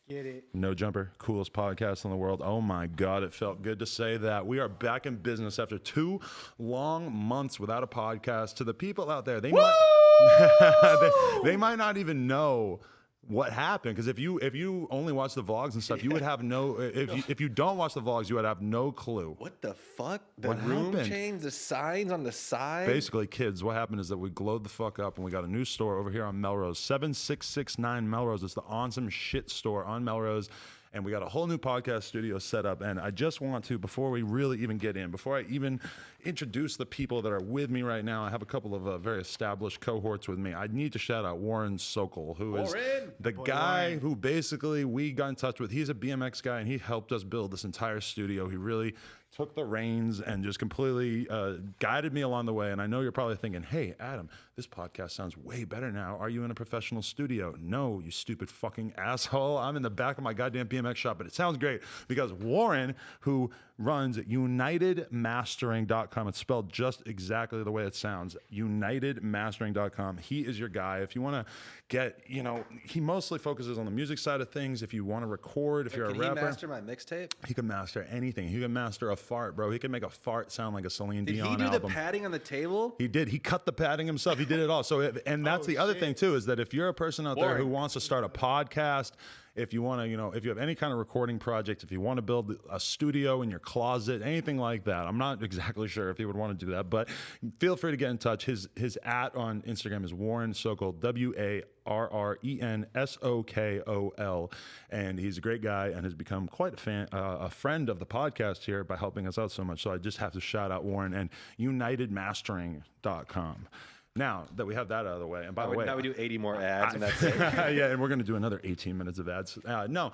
Get it. No Jumper, coolest podcast in the world. Oh my God, it felt good to say that. We are back in business after 2 long months without a podcast. To the people out there, they they might not even know what happened, because if you only watch the vlogs and stuff, you would have no. If you don't watch the vlogs, you would have no clue. What the fuck? The What room happened? change, the signs on the side. Basically, kids, what happened is that we glowed the fuck up and we got a new store over here on Melrose, 7669 Melrose. It's the awesome shit store on Melrose. And we got a whole new podcast studio set up. And I just want to, before we really even get in, before I even introduce the people that are with me right now, I have a couple of very established cohorts with me. I need to shout out Warren Sokol, who is the guy who basically we got in touch with. He's a BMX guy, and he helped us build this entire studio. He really took the reins and just completely guided me along the way. And I know you're probably thinking, hey, Adam, this podcast sounds way better now. Are you in a professional studio? No, you stupid fucking asshole. I'm in the back of my goddamn BMX shop, but it sounds great because Warren, who runs UnitedMastering.com, it's spelled just exactly the way it sounds, UnitedMastering.com. He is your guy. If you want to get, he mostly focuses on the music side of things. If you want to record, if you're a rapper. Can he master my mixtape? He can master anything. He can master a fart, bro. He can make a fart sound like a Celine Dion album. Did he do the padding on the table? He did. He cut the padding himself. He did it all. So, and that's the other thing too, is that if you're a person out there who wants to start a podcast, if you want to, if you have any kind of recording project, if you want to build a studio in your closet, anything like that, I'm not exactly sure if he would want to do that, but feel free to get in touch. His @ on Instagram is Warren Sokol, WarrenSokol, and he's a great guy and has become quite a friend of the podcast here by helping us out so much. So I just have to shout out Warren and UnitedMastering.com. Now that we have that out of the way, and by the way, now we do 80 more ads, and that's it. Yeah, and we're going to do another 18 minutes of ads. No,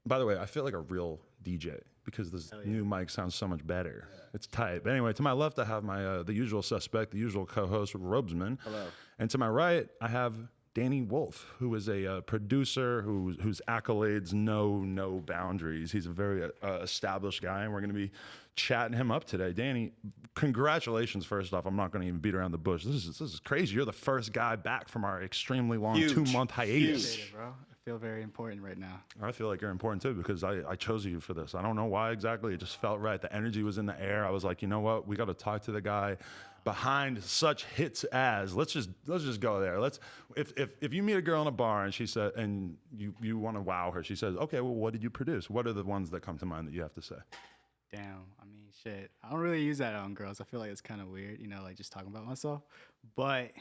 by the way, I feel like a real DJ because this new mic sounds so much better. Yeah. It's tight. But anyway, to my left, I have my the usual suspect, the usual co-host, Robesman. Hello. And to my right, I have Danny Wolf, who is a producer whose accolades know no boundaries. He's a very established guy, and we're going to be chatting him up today. Danny, congratulations, first off. I'm not going to even beat around the bush. This is crazy. You're the first guy back from our extremely long 2-month hiatus. Huge. Bro. I feel very important right now. I feel like you're important too because I chose you for this. I don't know why exactly. It just felt right. The energy was in the air. I was like, you know what? We got to talk to the guy behind such hits as let's just go there. If you meet a girl in a bar and she said and you want to wow her, she says, okay, well, what did you produce? What are the ones that come to mind that you have to say? Damn, I mean, shit. I don't really use that on girls. I feel like it's kind of weird, like just talking about myself. But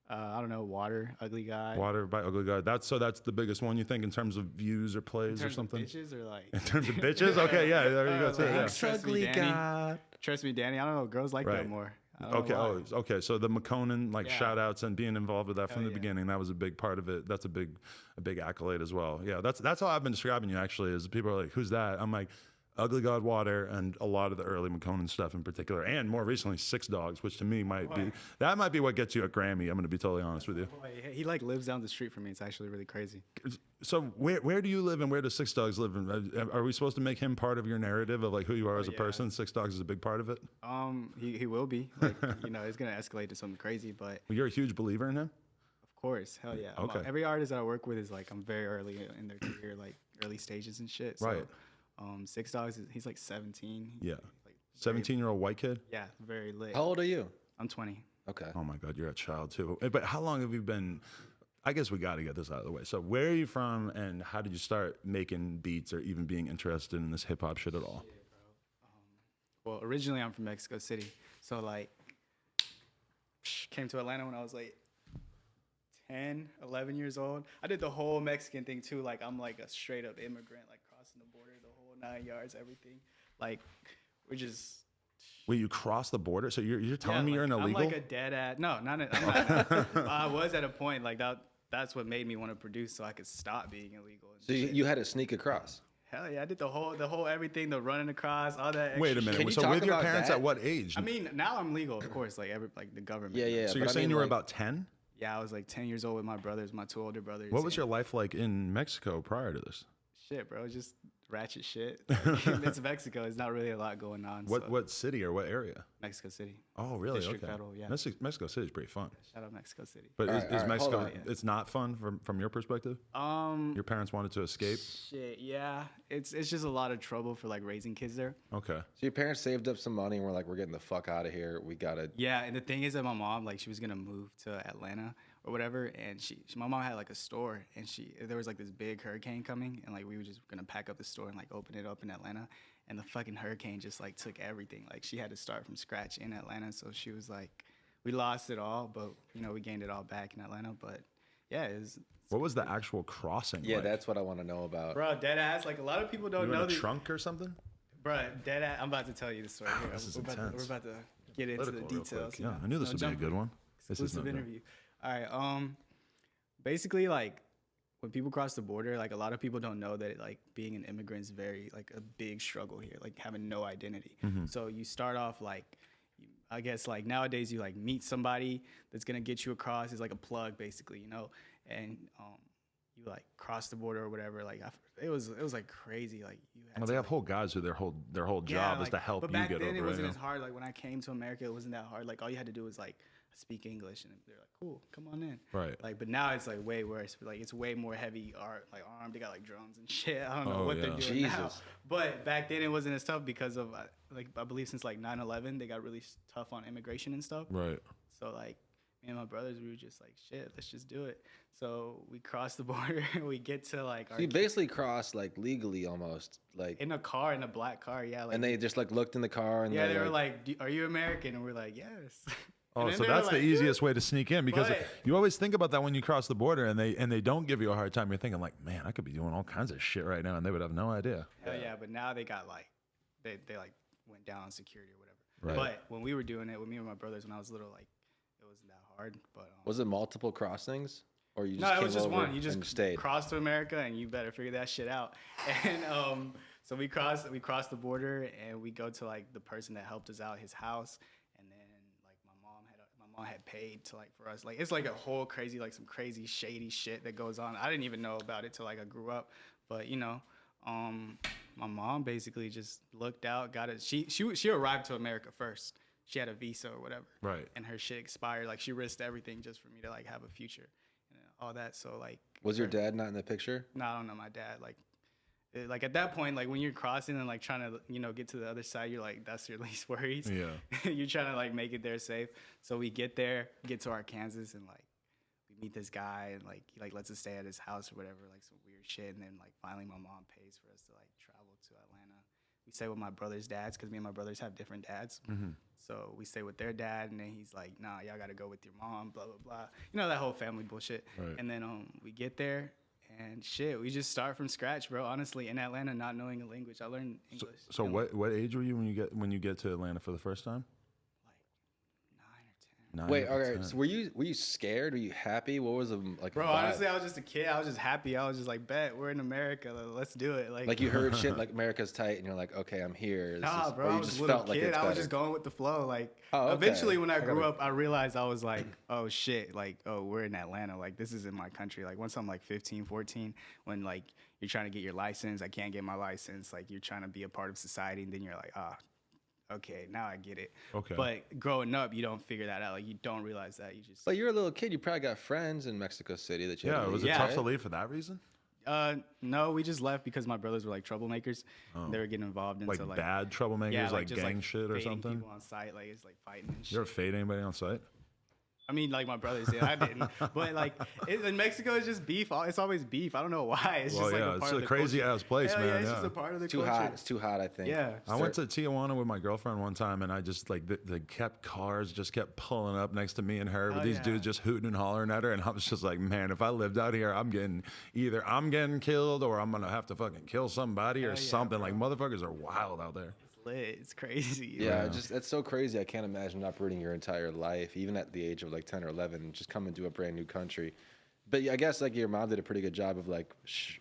I don't know, Water, Ugly Guy. Water by Ugly Guy. That's the biggest one you think in terms of views or plays or something? In terms of bitches or like? In terms of bitches? Okay, yeah, there you go. Ugly Guy. Trust me, Danny. I don't know, girls like that more. Okay. So the McConan shout outs and being involved with that from the beginning, that was a big part of it. That's a big accolade as well. Yeah, that's how I've been describing you actually. Is people are like, who's that? I'm like, Ugly God Water and a lot of the early McConan stuff in particular, and more recently Six Dogs, which to me might be what gets you a Grammy. I'm going to be totally honest with you. He like lives down the street from me. It's actually really crazy. So where do you live and where does Six Dogs live? Are we supposed to make him part of your narrative of like who you are as a person? Six Dogs is a big part of it. He will be. Like, it's going to escalate to something crazy, but you're a huge believer in him. Of course, hell yeah. Okay. Every artist that I work with is like I'm very early in their career, like early stages and shit. So, right. Six Dogs, he's like 17. Yeah. 17-year-old white kid? Yeah, very lit. How old are you? I'm 20. Okay. Oh my God, you're a child too. But how long have you been? I guess we got to get this out of the way. So where are you from and how did you start making beats or even being interested in this hip hop shit at all? Well, originally I'm from Mexico City. So like came to Atlanta when I was like 10, 11 years old. I did the whole Mexican thing too. Like I'm like a straight up immigrant, like crossing the border, the whole 9 yards, everything. Like we're just. Wait, you crossed the border? So you're telling me you're an illegal? I'm like a dead ass. No, I'm not. I was at a point like that. That's what made me want to produce, so I could stop being illegal. So you had to sneak across. Hell yeah, I did the whole everything, the running across, all that. Extra Wait a minute. So with your parents at what age? I mean, now I'm legal, of course, like the government. Yeah. So you're saying you were about 10? Yeah, I was like 10 years old with my brothers, my 2 older brothers. What was your life like in Mexico prior to this? Shit, bro, just ratchet shit. It's Mexico. It's not really a lot going on. so- What city or what area? Mexico City. Oh, really? District Okay. Federal, yeah. Mexico City is pretty fun. Shout out Mexico City. But All is, right, is all right, hold Mexico? on. It's not fun from your perspective. Your parents wanted to escape. Shit, yeah. It's just a lot of trouble for like raising kids there. Okay. So your parents saved up some money and we're like, we're getting the fuck out of here. We gotta. Yeah, and the thing is that my mom, like, she was gonna move to Atlanta or whatever, and my mom had like a store, and there was like this big hurricane coming, and like we were just gonna pack up the store and like open it up in Atlanta, and the fucking hurricane just like took everything. Like she had to start from scratch in Atlanta, so she was like, we lost it all, but you know we gained it all back in Atlanta. But yeah, What was the actual crossing? Yeah, like? that's what I want to know about. bro, dead ass. Like a lot of people don't You in know a the trunk or something? Bro, dead ass. I'm about to tell you the story here. This is we're intense. about to get into the Political real details. quick. Yeah, I knew this So would be a jump good in. one. This is Exclusive no good. interview. All right. Basically, like when people cross the border, like a lot of people don't know that like being an immigrant is very like a big struggle here. Like having no identity. So you start off like, I guess like nowadays you like meet somebody that's gonna get you across. It's like a plug basically, you know, and you like cross the border or whatever. Like it was like crazy. Like you had Well, to, they have like, who guys who their whole job is like, to help but you back get then over it wasn't it. as hard. Like when I came to America, it wasn't that hard. Like all you had to do was like speak English, and they're like, "Cool, come on in." Right. Like, but now it's like way worse. Like it's way more heavy armed. They got like drones and shit. I don't know Oh, what they're yeah. doing now. Jesus. But back then it wasn't as tough because of like I believe since like 9/11 they got really tough on immigration and stuff. Right. So like me and my brothers, we were just like, shit, let's just do it. So we crossed the border. We get to like So you basically crossed like legally almost, like, in a car, in a black car, yeah. Like, and they just like looked in the car and yeah, they were like, "Are you American?" And we're like, "Yes." Oh, And then so they were that's the like, easiest way to sneak in because But- you always think about that when you cross the border and they don't give you a hard time. You're thinking like, man, I could be doing all kinds of shit right now, and they would have no idea. Hell yeah, but now they got like, they like went down on security or whatever. Right. But when we were doing it with me and my brothers when I was little, like it wasn't that hard. But was it multiple crossings, or you just no, it came was just over one. You just and stayed? crossed to America, and you better figure that shit out. And so we crossed the border, and we go to like the person that helped us out, his house, and then like my mom had paid to like for us. Like it's like a whole crazy like some crazy shady shit that goes on. I didn't even know about it till like I grew up, but you know. My mom basically just looked out, got it. She arrived to America first. She had a visa or whatever, Right. and her shit expired. Like she risked everything just for me to like have a future and all that. So like, Was your dad not in the picture? no, I don't know my dad. Like at that point, like when you're crossing and like trying to get to the other side, you're like that's your least worries. Yeah. You're trying to like make it there safe. So we get there, get to Arkansas, and like we meet this guy, and like he like lets us stay at his house or whatever, like some weird shit. And then like finally my mom pays for us to like travel to Atlanta. We stay with my brother's dads because me and my brothers have different dads. So we stay with their dad, and then he's like, "Nah, y'all gotta go with your mom." Blah blah blah. You know that whole family bullshit. Right. And then we get there, and shit, we just start from scratch, bro. Honestly, in Atlanta, not knowing a language, I learned English. So in, what age were you when you get to Atlanta for the first time? like 9 or 10. 9 Wait, or okay. 10. So were you scared? Were you happy? What was the like? Bro, vibe? honestly, I was just a kid. I was just happy. I was just like, bet we're in America. Let's do it. Like you heard shit like America's tight, and you're like, okay, I'm here. This Nah, is- bro, or I you was just a little felt like kid. it's I was better? just going with the flow. Like, Oh, okay. eventually, when I I grew gotta- up, I realized I was like, oh shit, like, oh, we're in Atlanta. Like, this is in my country. Like, once I'm like 15, 14, when like you're trying to get your license, I can't get my license. Like, you're trying to be a part of society, and then you're like, okay, now I get it. Okay. But growing up, you don't figure that out. Like, you don't realize that. You just But you're a little kid. You probably got friends in Mexico City that you. had Yeah, to was leave, it tough right? to leave for that reason? no, we just left because my brothers were like troublemakers. They were getting involved into Like bad troublemakers, yeah, like just, gang shit or fading something? People on site, like it's like fighting and shit. You ever fade anybody on site? I mean, like my brothers did. I didn't. But like in Mexico, it's just beef. It's always beef. I don't know why. It's Well, just like yeah, a it's part a of the crazy culture. ass place, Hell man. Yeah, it's yeah. just a part of the Too culture. hot. It's too hot. I think. Yeah. I went to Tijuana with my girlfriend one time, and I just like the cars just kept pulling up next to me and her with Oh, these yeah. dudes just hooting and hollering at her, and I was just like, man, if I lived out here, I'm getting killed or I'm gonna have to fucking kill somebody or Hell yeah, something. bro. Like motherfuckers are wild out there. It's lit. It's crazy. Yeah, that's so crazy. I can't imagine operating your entire life, even at the age of like 10 or 11, just coming to a brand new country. But I guess like your mom did a pretty good job of like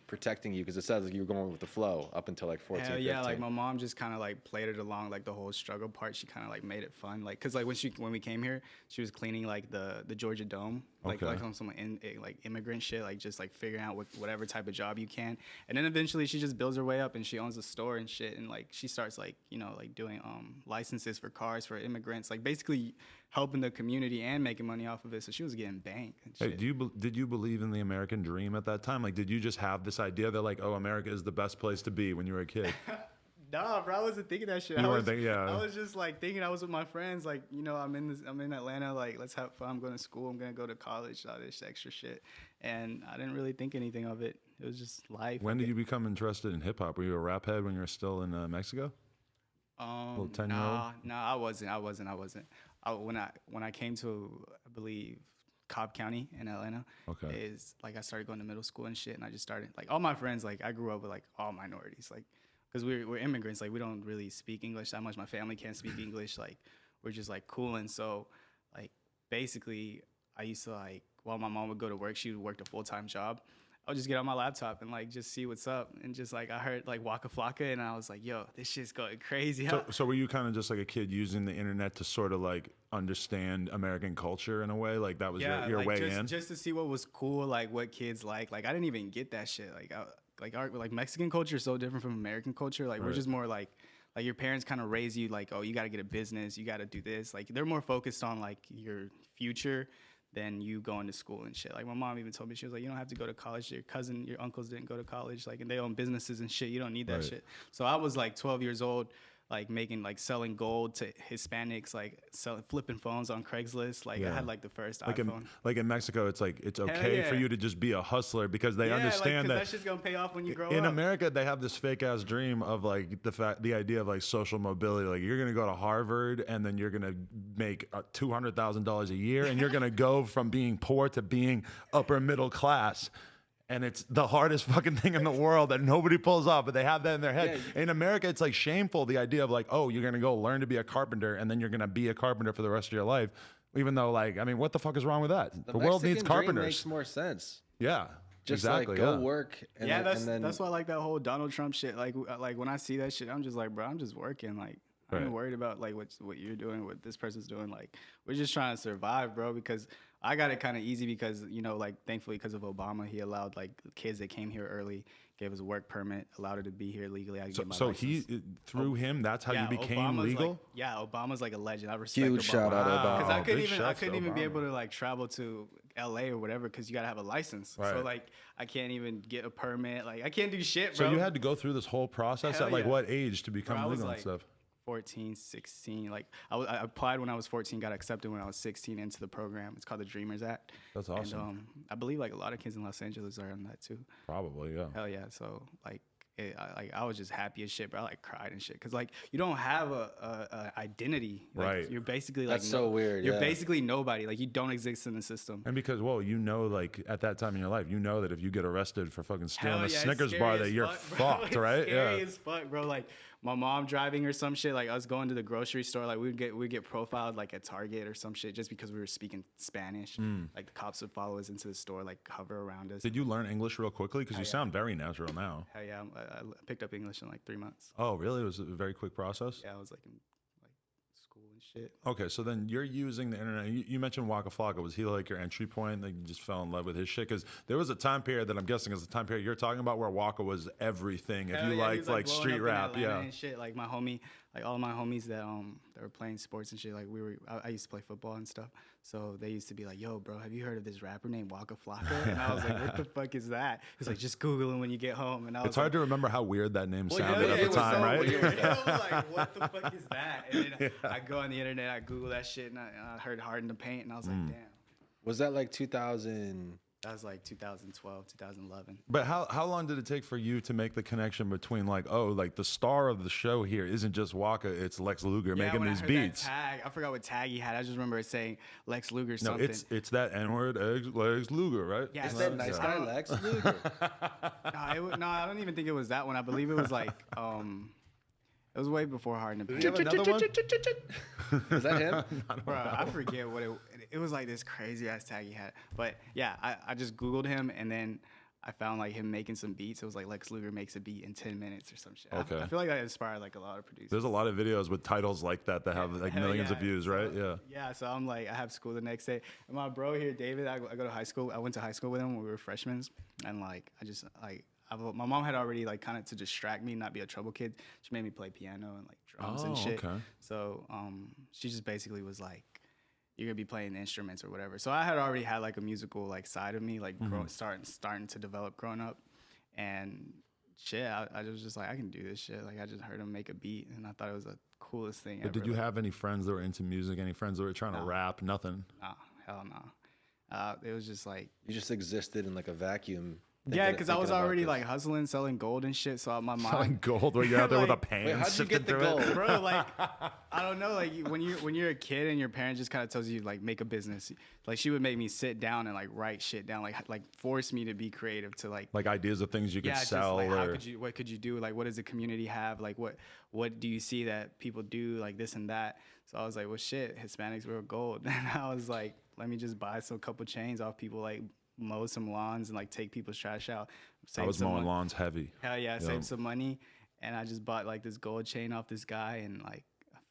protecting you because it sounds like you were going with the flow up until like 14, Hell yeah, 15. like my mom just kind of like played it along, like the whole struggle part. She kind of like made it fun, like because like when we came here, she was cleaning like the Georgia Dome, like Okay. on some like immigrant shit, like just like figuring out whatever type of job you can, and then eventually she just builds her way up and she owns a store and shit, and like she starts like like doing licenses for cars for immigrants, like basically helping the community and making money off of it. So she was getting banked and Hey, shit. did you believe in the American dream at that time? Like, did you just have this idea that like, oh, America is the best place to be when you were a kid? Nah, bro, I wasn't thinking that shit. You I weren't was, thinking- yeah. I was just like thinking I was with my friends, like I'm in Atlanta, like let's have fun. I'm going to school. I'm gonna go to college. All this extra shit, and I didn't really think anything of it. It was just life. When did you become interested in hip hop? Were you a rap head when you were still in Mexico? Little 10-year-old? Nah, I wasn't. When I came to, I believe, Cobb County in Atlanta, Okay. is like I started going to middle school and shit, and I just started like all my friends, like I grew up with like all minorities, like because we're immigrants, like we don't really speak English that much. My family can't speak English, like we're just like cool, and so like basically I used to like while my mom would go to work, she worked a full-time job. I would just get on my laptop and like just see what's up, and just like I heard like Waka Flocka, and I was like, yo, this shit's going crazy. So were you kind of just like a kid using the internet to sort of like understand American culture in a way? Like that was your like, way in? just to see what was cool, like what kids like I didn't even get that shit. Like our Mexican culture is so different from American culture. Like we're Right. just more like your parents kind of raise you like, oh, you got to get a business, you got to do this. Like they're more focused on like your future than you going to school and shit. Like my mom even told me, she was like, you don't have to go to college. Your cousin, your uncles didn't go to college, like, and they own businesses and shit. You don't need that Right. shit. So I was like 12 years old, like selling gold to Hispanics, like flipping phones on Craigslist. Like Yeah. I had like the first Like iPhone. in Mexico, it's like it's okay for yeah. you to just be a hustler because they Yeah, understand like, 'cause that that shit's gonna pay off when you grow in up. America they have this fake ass dream of like the idea of like social mobility. Like you're gonna go to Harvard and then you're gonna make $200,000 a year and you're gonna go from being poor to being upper middle class. And it's the hardest fucking thing in the world that nobody pulls off, but they have that in their head. In America, it's like shameful, the idea of like, oh, you're gonna go learn to be a carpenter and then you're gonna be a carpenter for the rest of your life. Even though, like, I mean, what the fuck is wrong with that? The world needs Mexican dream carpenters. makes more sense. Yeah, Just exactly. like go yeah. work. And Yeah, then, and then that's why I like that whole Donald Trump shit. Like when I see that shit, I'm just like, bro, I'm just working. Like I'm Right. not worried about like what you're doing, what this person's doing. Like we're just trying to survive, bro. Because I got it kind of easy because like thankfully because of Obama, he allowed like kids that came here early, gave us a work permit, allowed her to be here legally. I could get my So license. through him, that's how you became Obama's legal. Obama's like a legend. I respect Huge Obama. shout out Wow. Obama. Because I Oh, couldn't big even I shouts to couldn't even be Obama. able to like travel to LA or whatever because you gotta have a license. Right. So like I can't even get a permit. Like I can't do shit, So bro. you had to go through this whole process Hell at like yeah. what age to become Bro, I was legal and like stuff? 14, 16. Like I applied when I was 14, got accepted when I was 16 into the program. It's called the Dreamers Act. That's awesome. And I believe like a lot of kids in Los Angeles are on that too. Probably, yeah. Hell yeah. So like I was just happy as shit, bro. I like cried and shit because like you don't have a identity. Like, Right. You're basically like That's so weird, You're yeah. basically nobody. Like you don't exist in the system. And because, well, you know, like at that time in your life, you know that if you get arrested for fucking stealing Hell a yeah, it's Snickers scary bar, as that you're fuck, bro. fucked, It's right? Scary as fuck, bro. Like my mom driving or some shit. Like us going to the grocery store. Like we'd get profiled like at Target or some shit just because we were speaking Spanish. Like the cops would follow us into the store, like hover around us. Did you learn English real quickly? Because you sound very natural now. Hell yeah, I picked up English in like 3 months. Oh, really? It was a very quick process? Yeah, I was like in like school and shit. Okay, so then you're using the internet. You mentioned Waka Flocka. Was he like your entry point? Like you just fell in love with his shit? Because there was a time period that I'm guessing is the time period you're talking about where Waka was everything. If Hell you yeah, he liked was, like blowing street up in rap, Atlanta yeah. and shit. Like my homie, like all of my homies that were playing sports and shit. Like I used to play football and stuff. So they used to be like, "Yo, bro, have you heard of this rapper named Waka Flocka?" And I was like, "What the fuck is that?" He's like, "Just Google him when you get home." And I was It's hard like, to remember how weird that name Well, sounded yeah, at it the was time, so right? weird. I was like, "What the fuck is that?" And then I go on the internet, I Google that shit, and I heard "Hard in the Paint," and I was like, "Damn." was that like 2000? That was like 2012, 2011. But how long did it take for you to make the connection between like, oh, like the star of the show here isn't just Waka, it's Lex Luger making when these I heard beats? That tag, I forgot what tag he had. I just remember it saying Lex Luger No, something. it's that N-word, Lex Luger, right? Yeah, It's so- that nice so- guy Lex Luger. No, I don't even think it was that one. I believe it was like It was way before Hard in the Did you Paint. have another one? Is that him? Bro, I forget what it was like this crazy ass tag he had. But yeah, I just Googled him and then I found like him making some beats. It was like Lex Luger makes a beat in 10 minutes or some shit. Okay. I feel like that inspired like a lot of producers. There's a lot of videos with titles like that that have like Hell millions of yeah. views, right? Yeah. Yeah, so I'm like, I have school the next day. And my bro here, David, I go to high school. I went to high school with him when we were freshmen. And like, my mom had already like kind of to distract me, not be a trouble kid. She made me play piano and like drums and Oh, shit. okay. So she just basically was like, you're gonna be playing instruments or whatever. So I had already had like a musical like side of me, like starting to develop growing up. And shit, I was just like, I can do this shit. Like I just heard him make a beat and I thought it was the coolest thing But ever. did you Like, have any friends that were into music? Any friends that were trying to rap? Nothing. nah, hell no. It was just like, You just existed in like a vacuum. yeah, because I was about already this. like hustling, selling gold and shit. So my Selling mind, gold where you're out there with a Like, pan wait, how'd you sifting get the through it? gold? bro, like I don't know, like when you're a kid and your parent just kind of tells you like make a business. Like she would make me sit down and like write shit down, like force me to be creative to like. Like ideas of things you could Yeah, just sell like or what could you do? Like what does the community have? Like what do you see that people do? Like this and that. So I was like, well shit, Hispanics were gold. And I was like, let me just buy some couple chains off people, like mow some lawns and like take people's trash out. I was some mowing mon- lawns heavy. Hell yeah, Yep. saved some money. And I just bought like this gold chain off this guy and like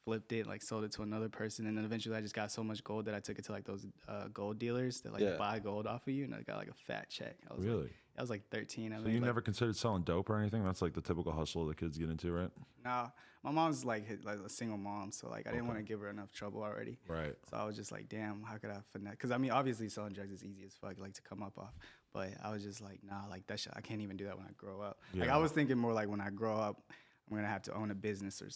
flipped it, like sold it to another person. And then eventually I just got so much gold that I took it to like those gold dealers that like Yeah. buy gold off of you. And I got like a fat check. I was Really? Like, I was like 13. I So made, you like, never considered selling dope or anything? That's like the typical hustle the kids get into, right? Nah, my mom's like a single mom, so like I didn't want to give her enough trouble already. Right. So I was just like, damn, how could I finesse? Because I mean, obviously selling drugs is easy as fuck, like to come up off. But I was just like, nah, like that shit, I can't even do that when I grow up. Like Yeah. I was thinking more like when I grow up, I'm gonna have to own a business or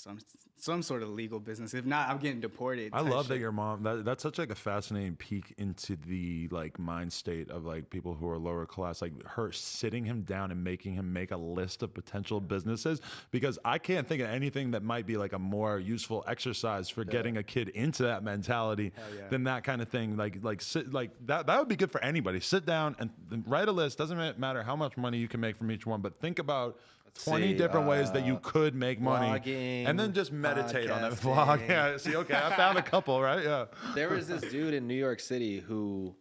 some sort of legal business. If not, I'm getting deported. I type love that shit. your mom. That's such like a fascinating peek into the like mind state of like people who are lower class. Like her sitting him down and making him make a list of potential businesses. Because I can't think of anything that might be like a more useful exercise for getting a kid into that mentality yeah. than that kind of thing. Like sit like that. That would be good for anybody. Sit down and write a list. Doesn't matter how much money you can make from each one, but think about 20 see, different ways that you could make money, vlogging, and then just meditate on that podcasting. vlog. Yeah, see, okay, I found a couple, right? Yeah. There was this dude in New York City who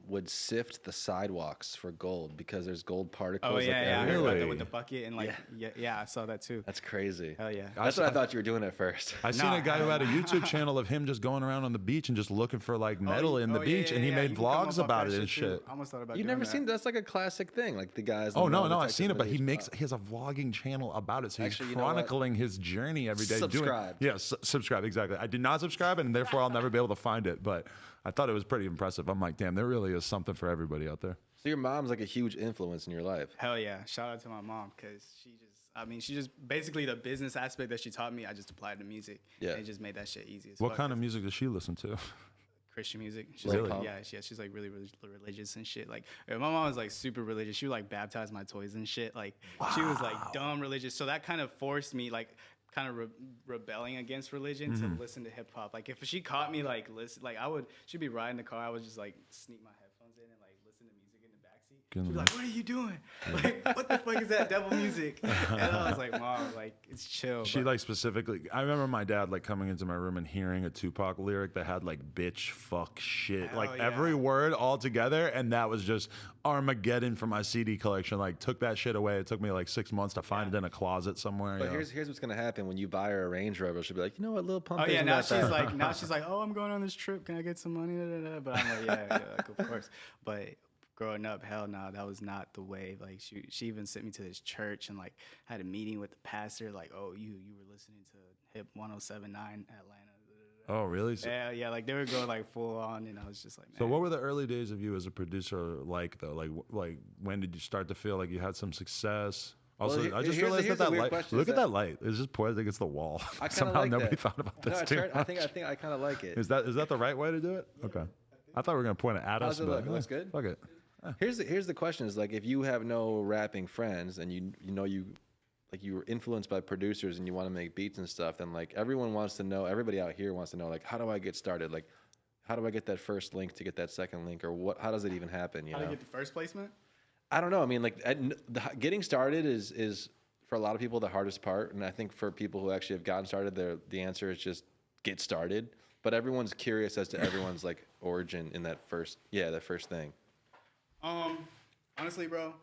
would sift the sidewalks for gold because there's gold particles. Oh like, yeah, I heard everywhere. about Really? that with the bucket and like yeah, I saw that too. That's crazy. Hell yeah. That's what I thought you were doing at first. I seen a guy who had a YouTube channel of him just going around on the beach and just looking for like metal in the beach, and he made You can come vlogs up off about that it and too. shit. I almost thought about You've doing never that. seen that's like a classic thing, like the guys. Oh in no, the no, I've Texas seen it, but he footage. makes he has a vlogging channel about it, so Actually, he's you know what? chronicling his journey every day. Subscribe. Subscribe exactly. I did not subscribe, and therefore I'll never be able to find it. But I thought it was pretty impressive. I'm like, damn, there really is something for everybody out there. So your mom's like a huge influence in your life. Hell yeah. Shout out to my mom because she just basically the business aspect that she taught me, I just applied to music. Yeah. And it just made that shit easy as What fuck. kind of music does she listen to? Christian music. She's Really? like, she's like really, really religious and shit. Like my mom was like super religious. She would like baptize my toys and shit. Like she was like dumb religious. So that kind of forced me like kind of rebelling against religion to listen to hip hop. Like if she caught me like listen, like she'd be riding the car. I would just like sneak my headphones in and like listen to music in the backseat. Good She'd be one. like, "What are you doing? Like what the fuck is that devil music?" And I was like, "Mom, like it's chill." She but- like specifically. I remember my dad like coming into my room and hearing a Tupac lyric that had like "bitch, fuck, shit," like yeah. every word all together, and that was just Armageddon for my CD collection. Like took that shit away. It took me like 6 months to find it in a closet somewhere. But you know. here's what's gonna happen when you buy her a Range Rover. She'll be like, you know what, Lil Pump. Oh yeah, isn't now that she's bad." like, oh, I'm going on this trip. Can I get some money? But I'm like, yeah, like, of course. But growing up, hell no, that was not the way. Like she even sent me to this church and like had a meeting with the pastor. Like, oh, you were listening to Hip 107.9 Atlanta. Oh really? So, Yeah, like they were going like full on, and I was just like, man. so what were the early days of you as a producer like though? Like when did you start to feel like you had some success? Also, Well, I just here's- realized here's that the weird light. question, Look is at that light. It's just poised against the wall. I kinda Somehow like nobody that. thought about No, this I too tried- much. I think I kind of like it. Is that the right way to do it? Okay. I thought we were gonna point it at us. How's it but look? It looks good? Fuck it. Here's the question: is like if you have no rapping friends and you were influenced by producers and you want to make beats and stuff, then like everyone wants to know. Everybody out here wants to know like how do I get started? Like how do I get that first link to get that second link, or what? How does it even happen? You How know? to get the first placement? I don't know. I mean, like getting started is for a lot of people the hardest part, and I think for people who actually have gotten started, the answer is just get started. But everyone's curious as to everyone's like origin in that first thing. Honestly, bro,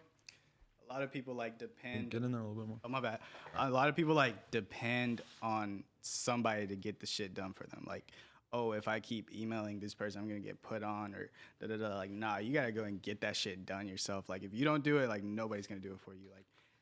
a lot of people like depend. Get in there a little bit more. Oh, my bad. A lot of people like depend on somebody to get the shit done for them. Like, oh, if I keep emailing this person, I'm gonna get put on, or da da da. Like, nah, you gotta go and get that shit done yourself. Like, if you don't do it, like nobody's gonna do it for you.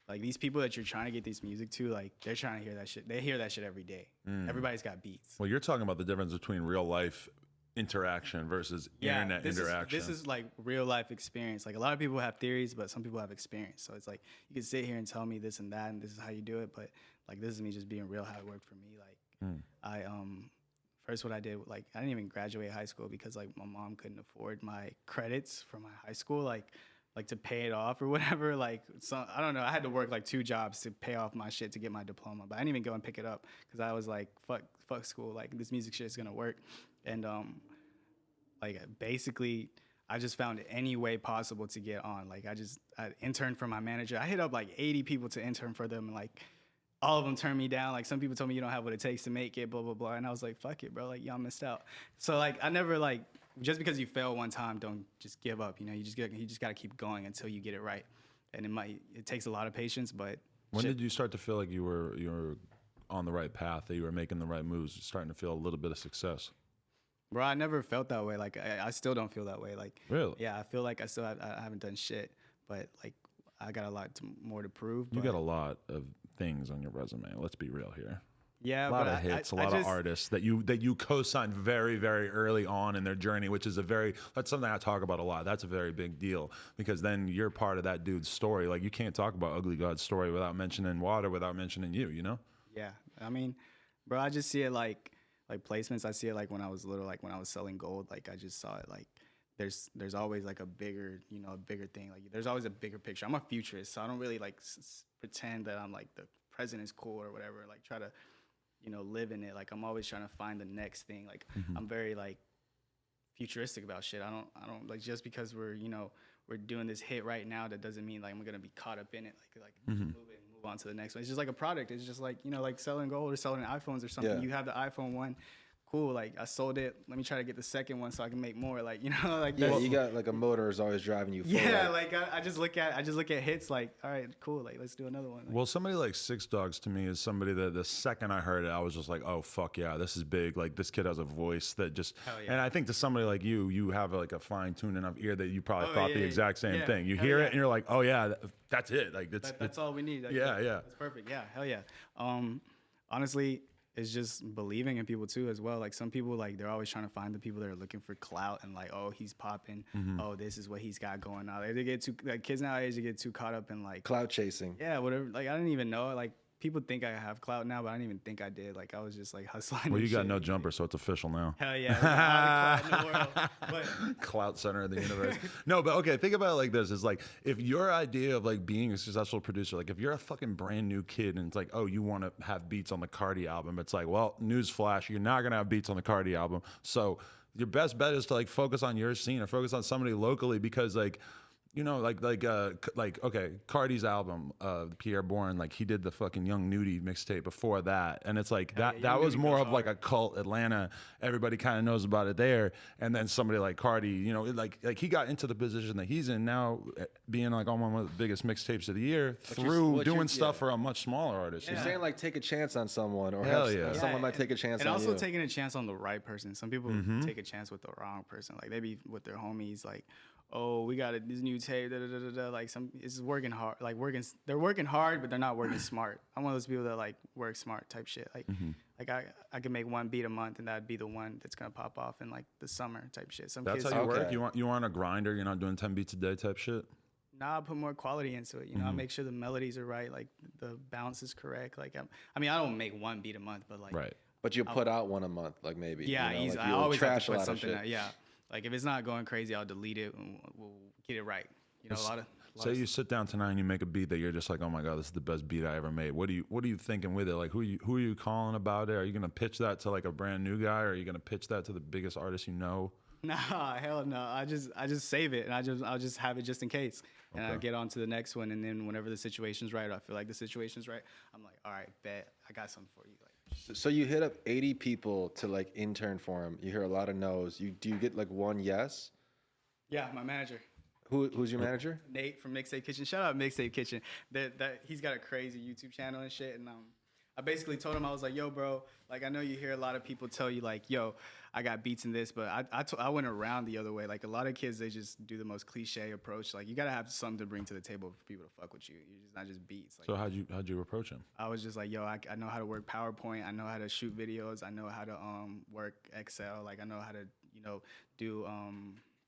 Like these people that you're trying to get this music to, like they're trying to hear that shit. They hear that shit every day. Everybody's got beats. Well, you're talking about the difference between real life interaction versus internet interaction. This is like real life experience. Like a lot of people have theories, but some people have experience. So it's like you can sit here and tell me this and that, and this is how you do it. But like this is me just being real how it worked for me. Like I first what I did, like I didn't even graduate high school because like my mom couldn't afford my credits for my high school. Like to pay it off or whatever. Like, so I don't know. I had to work like 2 jobs to pay off my shit to get my diploma, but I didn't even go and pick it up because I was like, fuck school. Like this music shit is gonna work. And like basically, I just found any way possible to get on. Like I interned for my manager. I hit up like 80 people to intern for them, and like all of them turned me down. Like some people told me you don't have what it takes to make it, blah blah blah. And I was like, fuck it, bro. Like y'all missed out. So like I never like. Just because you fail one time, don't just give up. You know, you just got to keep going until you get it right. And it takes a lot of patience, but when did you start to feel like you were on the right path, that you were making the right moves, starting to feel a little bit of success? Bro, I never felt that way. Like I still don't feel that way. Like really? Yeah, I feel like I haven't done shit, but like I got a lot more to prove. You got a lot of things on your resume. Let's be real here. Yeah, a lot of hits, a lot of artists that you co-signed very, very early on in their journey, which is that's something I talk about a lot. That's a very big deal because then you're part of that dude's story. Like you can't talk about Ugly God's story without mentioning Water, without mentioning you know? Yeah, I mean, bro, I just see it like placements. I see it like when I was little, like when I was selling gold. Like I just saw it like there's always like a bigger thing. Like there's always a bigger picture. I'm a futurist, so I don't really like pretend that I'm like the president's cool or whatever. Like try to live in it. Like I'm always trying to find the next thing. Like I'm very like futuristic about shit. I don't like just because we're doing this hit right now, that doesn't mean like I'm gonna be caught up in it. Like move on to the next one. It's just like a product. It's just like like selling gold or selling iPhones or something. Yeah. You have the iPhone 1. Cool, like I sold it. Let me try to get the second one so I can make more. Like like yeah, you got like a motor is always driving you forward. Yeah, like I just look at hits like, all right, cool, like let's do another one. Like, well, somebody like Six Dogs to me is somebody that the second I heard it, I was just like, oh fuck yeah, this is big. Like this kid has a voice that just. Hell yeah. And I think to somebody like you have like a fine-tuned enough ear that you probably thought the exact same thing. You hear it and you're like, oh yeah, that's it. Like that's all we need. Like, yeah. That's perfect. Yeah, hell yeah. Honestly. It's just believing in people too as well. Like some people, like they're always trying to find the people that are looking for clout and like, oh, he's popping. Oh, this is what he's got going on. Like, they get too kids nowadays. They get too caught up in like clout chasing. Yeah, whatever. Like I didn't even know. Like people think I have clout now, but I didn't even think I did. Like I was just like hustling. Well, you got no jumper, so it's official now. Hell yeah, clout in the world. But clout center of the universe. No, but okay, think about it like this: it's like if your idea of like being a successful producer, like if you're a fucking brand new kid and it's like, oh, you want to have beats on the Cardi album, it's like, well, newsflash, you're not gonna have beats on the Cardi album. So your best bet is to like focus on your scene or focus on somebody locally because like. Okay, Cardi's album, Pierre Bourne, like he did the fucking Young Nudie mixtape before that, and it's like that was more of like a cult Atlanta. Everybody kind of knows about it there, and then somebody like Cardi, like he got into the position that he's in now, being like on one of the biggest mixtapes of the year through doing stuff for a much smaller artist. You're saying like take a chance on someone, or someone might take a chance on you. And also taking a chance on the right person. Some people take a chance with the wrong person. Like they be with their homies, like. Oh, we got this new tape. Like it's working hard. Like they're working hard, but they're not working smart. I'm one of those people that like work smart type shit. Like, like I can make 1 beat a month, and that'd be the one that's gonna pop off in like the summer type shit. That's how you work. You want a grinder. You're not doing 10 beats a day type shit. Nah, I put more quality into it. I make sure the melodies are right, like the balance is correct. Like I don't make 1 beat a month, but like right. But you put out one a month, like maybe. Yeah, like I always have to put something out. Yeah. Like if it's not going crazy, I'll delete it and we'll get it right. Say you sit down tonight and you make a beat that you're just like, oh my god, this is the best beat I ever made. What are you thinking with it? Like who are you calling about it? Are you gonna pitch that to like a brand new guy, or are you gonna pitch that to the biggest artist you know? Nah, hell no. I just save it, and I'll just have it just in case, and I Okay. get on to the next one. And then whenever the situation's right, or I feel like the situation's right, I'm like, all right, bet I got something for you. Like, So you hit up 80 people to like intern for him. You hear a lot of no's. Do you get like one yes? yeah, my manager. Who's your manager? Nate from Mixtape Kitchen. Shout out Mixtape Kitchen. That he's got a crazy YouTube channel and shit. And I basically told him, I was like, yo, bro, like I know you hear a lot of people tell you like, yo, I got beats in this, but I went around the other way. Like a lot of kids, they just do the most cliche approach. Like you gotta have something to bring to the table for people to fuck with you. You're just not just beats. Like, So how'd you approach him? I was just like, yo, I know how to work PowerPoint. I know how to shoot videos. I know how to work Excel. Like I know how to do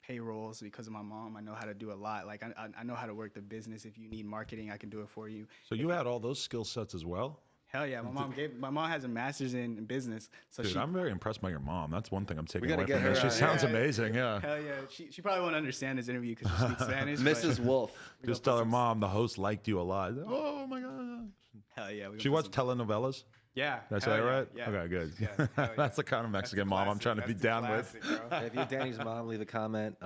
payrolls because of my mom. I know how to do a lot. Like I know how to work the business. If you need marketing, I can do it for you. So you had all those skill sets as well? Hell yeah, my mom has a master's in business. So Dude, she I'm very impressed by your mom. That's one thing I'm taking gotta away get from this. her She on. sounds Yeah, amazing, yeah. hell yeah. She probably won't understand this interview because she speaks Spanish. but Mrs. Wolf. we Just gonna tell put her some- mom the host liked you a lot. Oh my god. Hell yeah. we She gonna watched put some- telenovelas? Yeah. Did I say hell that yeah, right? Yeah. Okay, good. Yeah, hell yeah. That's the kind of That's the Mexican mom I'm classic. trying to be That's the down with. classic, bro. If you're Danny's mom, leave a comment.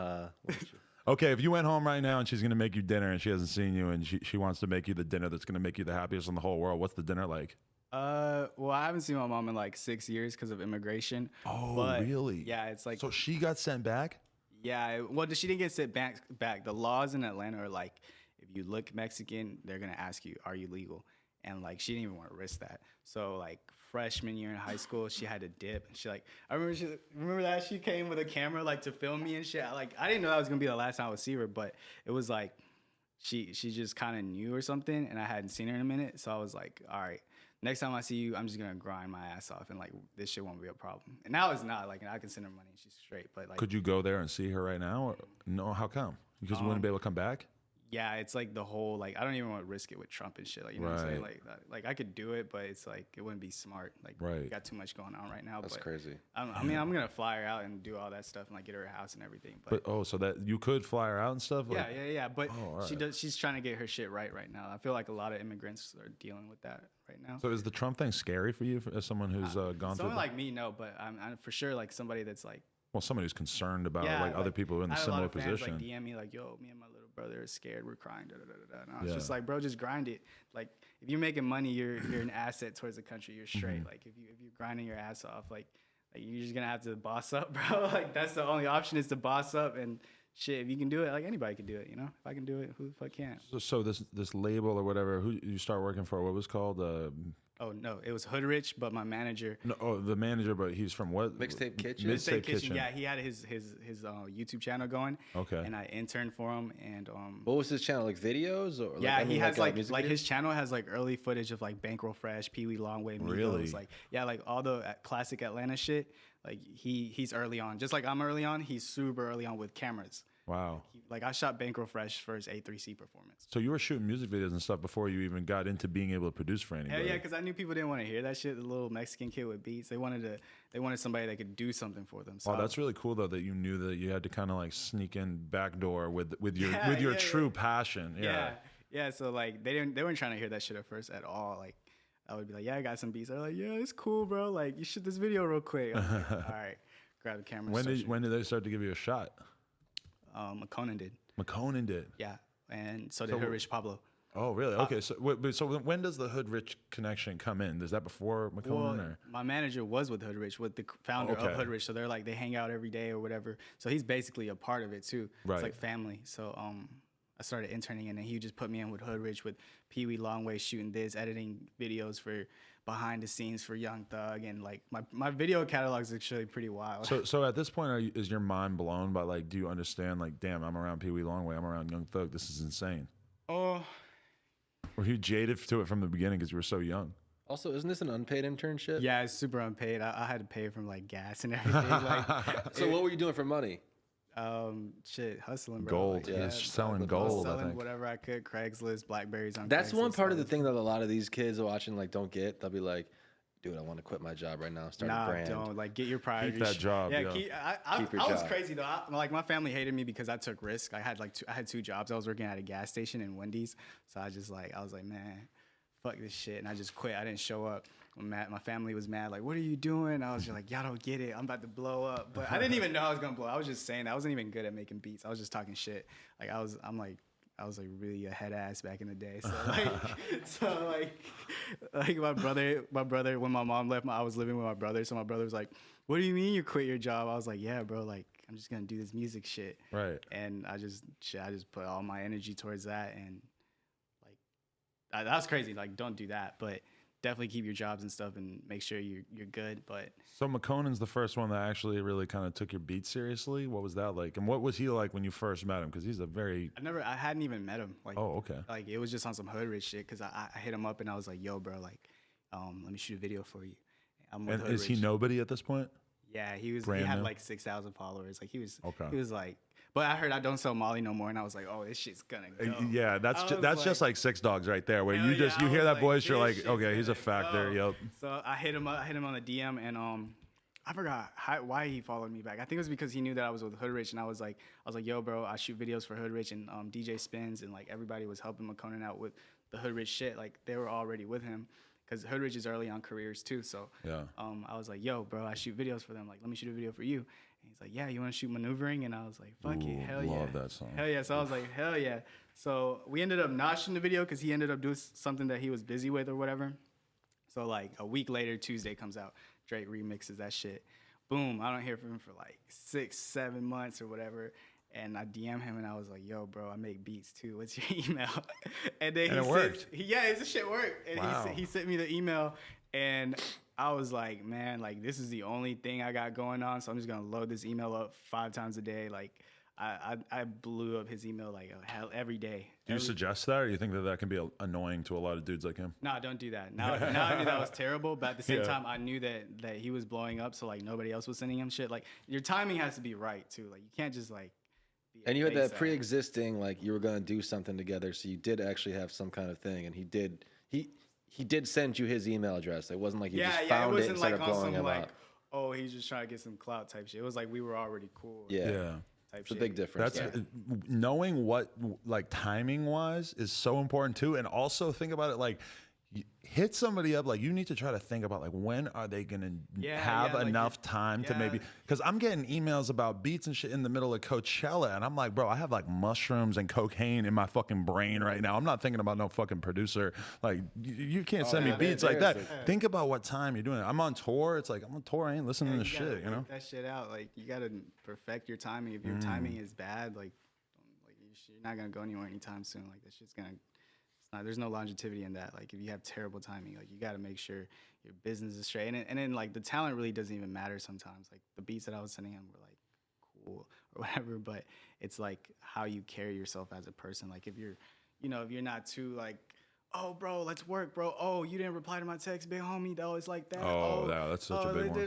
Okay, if you went home right now and she's gonna make you dinner and she hasn't seen you and she wants to make you the dinner that's gonna make you the happiest in the whole world, what's the dinner like? Well, I haven't seen my mom in like 6 years because of immigration. Oh, but really? Yeah, it's like So she got sent back? yeah. Well, she didn't get sent back. The laws in Atlanta are like, if you look Mexican, they're gonna ask you, are you legal? And like, she didn't even want to risk that. So like freshman year in high school, she had to dip. And she like, I remember that she came with a camera like to film me and shit. I didn't know that was gonna be the last time I would see her, but it was like, she just kind of knew or something, and I hadn't seen her in a minute. So I was like, all right. Next time I see you, I'm just gonna grind my ass off, and like this shit won't be a problem. And now it's not. Like I can send her money, and she's straight. But like, Could you go there and see her right now? Or, no, how come? Because you wouldn't be able to come back? yeah, it's like the whole like I don't even want to risk it with Trump and shit. Like you know what I'm saying? Right. Like I could do it, but it's like it wouldn't be smart. Like Right. we got too much going on right now. That's but crazy. I mean, I'm gonna fly her out and do all that stuff and like get her a house and everything. But, But so that you could fly her out and stuff? yeah, Like, yeah. But Oh, all she right. does. She's trying to get her shit right now. I feel like a lot of immigrants are dealing with that right now. So is the Trump thing scary for you as someone who's gone through Someone that? like me, no, but I'm for sure like somebody that's like. Well, somebody who's concerned about Yeah, like other people in I a had similar lot of fans, position. Like DM me like, yo, me and my little brother are scared, we're crying, da da da da. And I was Yeah. just like, bro, just grind it. Like if you're making money, you're an asset towards the country. You're straight. Mm-hmm. Like if you're grinding your ass off, like you're just gonna have to boss up, bro. Like that's the only option is to boss up and shit. If you can do it, like anybody can do it. You know, if I can do it, who the fuck can't? So this label or whatever, who you start working for, what was called? Oh no, it was Hood Rich, but my manager. The manager, but he's from what? Mixtape Kitchen? Mixtape Mixtape Kitchen. Yeah, he had his YouTube channel going. Okay. And I interned for him, and What was his channel? Like videos or? yeah, I mean, he has like music videos? his channel has like early footage of like Bankroll Fresh, Pee Wee Longway, Migos, Really? like yeah, like all the classic Atlanta shit. Like he's early on, just like I'm early on. He's super early on with cameras. Wow. Like I shot Bankroll Fresh for his A3C performance. So you were shooting music videos and stuff before you even got into being able to produce for anybody. Hell yeah, because I knew people didn't want to hear that shit. The little Mexican kid with beats. They wanted somebody that could do something for them. So Oh, that's really cool though that you knew that you had to kind of like sneak in backdoor with your Yeah, with your yeah, true passion. yeah, yeah. So like they weren't trying to hear that shit at first at all. Like I would be like, yeah, I got some beats. They're like, yeah, it's cool, bro. Like you shoot this video real quick. I'm like, all right, grab the camera. When did they start to give you a shot? Conan did. McConan did. Yeah, and so did Hood Rich Pablo. Oh, really? Okay. So when does the Hood Rich connection come in? Is that before McConan Well, or? my manager was with Hood Rich, with the founder Okay. of Hood Rich. So they're like they hang out every day or whatever. So he's basically a part of it too. Right. It's like family. So I started interning and then he would just put me in with Hood Rich with Pee Wee Longway shooting this, editing videos for behind the scenes for Young Thug, and like my video catalog is actually pretty wild. So at this point, is your mind blown by like? Do you understand? Like, damn, I'm around Pee Wee Longway. I'm around Young Thug. This is insane. Oh, Were you jaded to it from the beginning because you were so young? Also, isn't this an unpaid internship? yeah, it's super unpaid. I had to pay from like gas and everything. Like, So what were you doing for money? shit, hustling, bro. Gold. Like, He was selling gold, I selling think. whatever I could. Craigslist, Blackberries on. That's one Craigslist, part all of the that thing that a lot of these kids watching like don't get. They'll be like, dude, I want to quit my job right now, start a Nah, brand. don't like get your priorities. that job, Yeah, yo. Keep your I was job. crazy though. Like my family hated me because I took risk. I had two jobs. I was working at a gas station and Wendy's, so I was like, man, fuck this shit, and I just quit. I didn't show up. my family was mad. Like, what are you doing? I was just like, y'all don't get it. I'm about to blow up. But I didn't even know I was gonna blow. I was just saying. I wasn't even good at making beats. I was just talking shit. Like I was like really a head ass back in the day. So like my brother when my mom left, I was living with my brother. So my brother was like, "What do you mean you quit your job?" I was like, "Yeah, bro. Like I'm just gonna do this music shit." Right. And I just put all my energy towards that, and like that's crazy. Like don't do that, but definitely keep your jobs and stuff and make sure you're good. But So McConan's the first one that actually really kind of took your beat seriously. What was that like? And what was he like when you first met him? Because he's a very I hadn't even met him. Like, oh, okay. Like it was just on some hood rich shit. Cause I hit him up and I was like, yo, bro, like, let me shoot a video for you. I'm with And Hood is he Rich. nobody at this point? Yeah, he Brand had new? like 6,000 followers. Like he was Okay. like, but I heard I don't sell Molly no more, and I was like, oh, this shit's gonna go. Yeah, that's I was that's just like Six Dogs right there, where you hell just yeah, you I hear was that like, voice, you're this like, shit's okay, he's a gonna factor. go. Yep. So I hit him on the DM, and I forgot why he followed me back. I think it was because he knew that I was with Hood Rich, and I was like, yo, bro, I shoot videos for Hood Rich and DJ Spins, and like everybody was helping McConan out with the Hood Rich shit. Like they were already with him, because Hood Rich is early on careers too. So Yeah. I was like, yo, bro, I shoot videos for them. Like, let me shoot a video for you. And he's like, yeah, you want to shoot Maneuvering? And I was like, fuck Ooh, it, hell yeah. love that song. Hell yeah. So I was like, hell yeah. So we ended up not shooting the video because he ended up doing something that he was busy with or whatever. So like a week later, Tuesday comes out. Drake remixes that shit. Boom. I don't hear from him for like 6-7 months or whatever. And I DM him and I was like, yo, bro, I make beats too. What's your email? And then And it worked. This shit worked. And Wow. he sent me the email, and I was like, man, like this is the only thing I got going on. So I'm just gonna load this email up 5 times a day. Like I blew up his email like hell every day. Do you suggest that, or do you think that that can be annoying to a lot of dudes like him? No, don't do that. Now I knew that was terrible, but at the same Yeah. time, I knew that he was blowing up, so like nobody else was sending him shit. Like your timing has to be right too. Like you can't just like. be a And you had that face pre-existing, like you were gonna do something together, so you did actually have some kind of thing, and he did send you his email address. It wasn't like you just it found it wasn't and like started on blowing some him like, up. oh, he's just trying to get some clout type shit. It was like we were already cool. Yeah, Type it's a shit. big difference. That's there. knowing what like timing wise is so important too, and also think about it like hit somebody up. Like you need to try to think about like when are they gonna have like enough time to maybe, because I'm getting emails about beats and shit in the middle of Coachella, and I'm like, bro, I have like mushrooms and cocaine in my fucking brain right now. I'm not thinking about no fucking producer. Like you can't send me beats like that. Think about what time you're doing it. I'm on tour. It's like I'm on tour. I ain't listening to You gotta shit. You know. work that shit out. Like you gotta perfect your timing. If your timing is bad, like you're not gonna go anywhere anytime soon. Like that shit's gonna. There's no longevity in that. Like if you have terrible timing, like you got to make sure your business is straight. And then like the talent really doesn't even matter sometimes. Like the beats that I was sending him were like cool or whatever, but it's like how you carry yourself as a person. Like if you're, if you're not too like, oh bro, let's work, bro. Oh, you didn't reply to my text, big homie. Though it's like that. Oh, that's such a big one.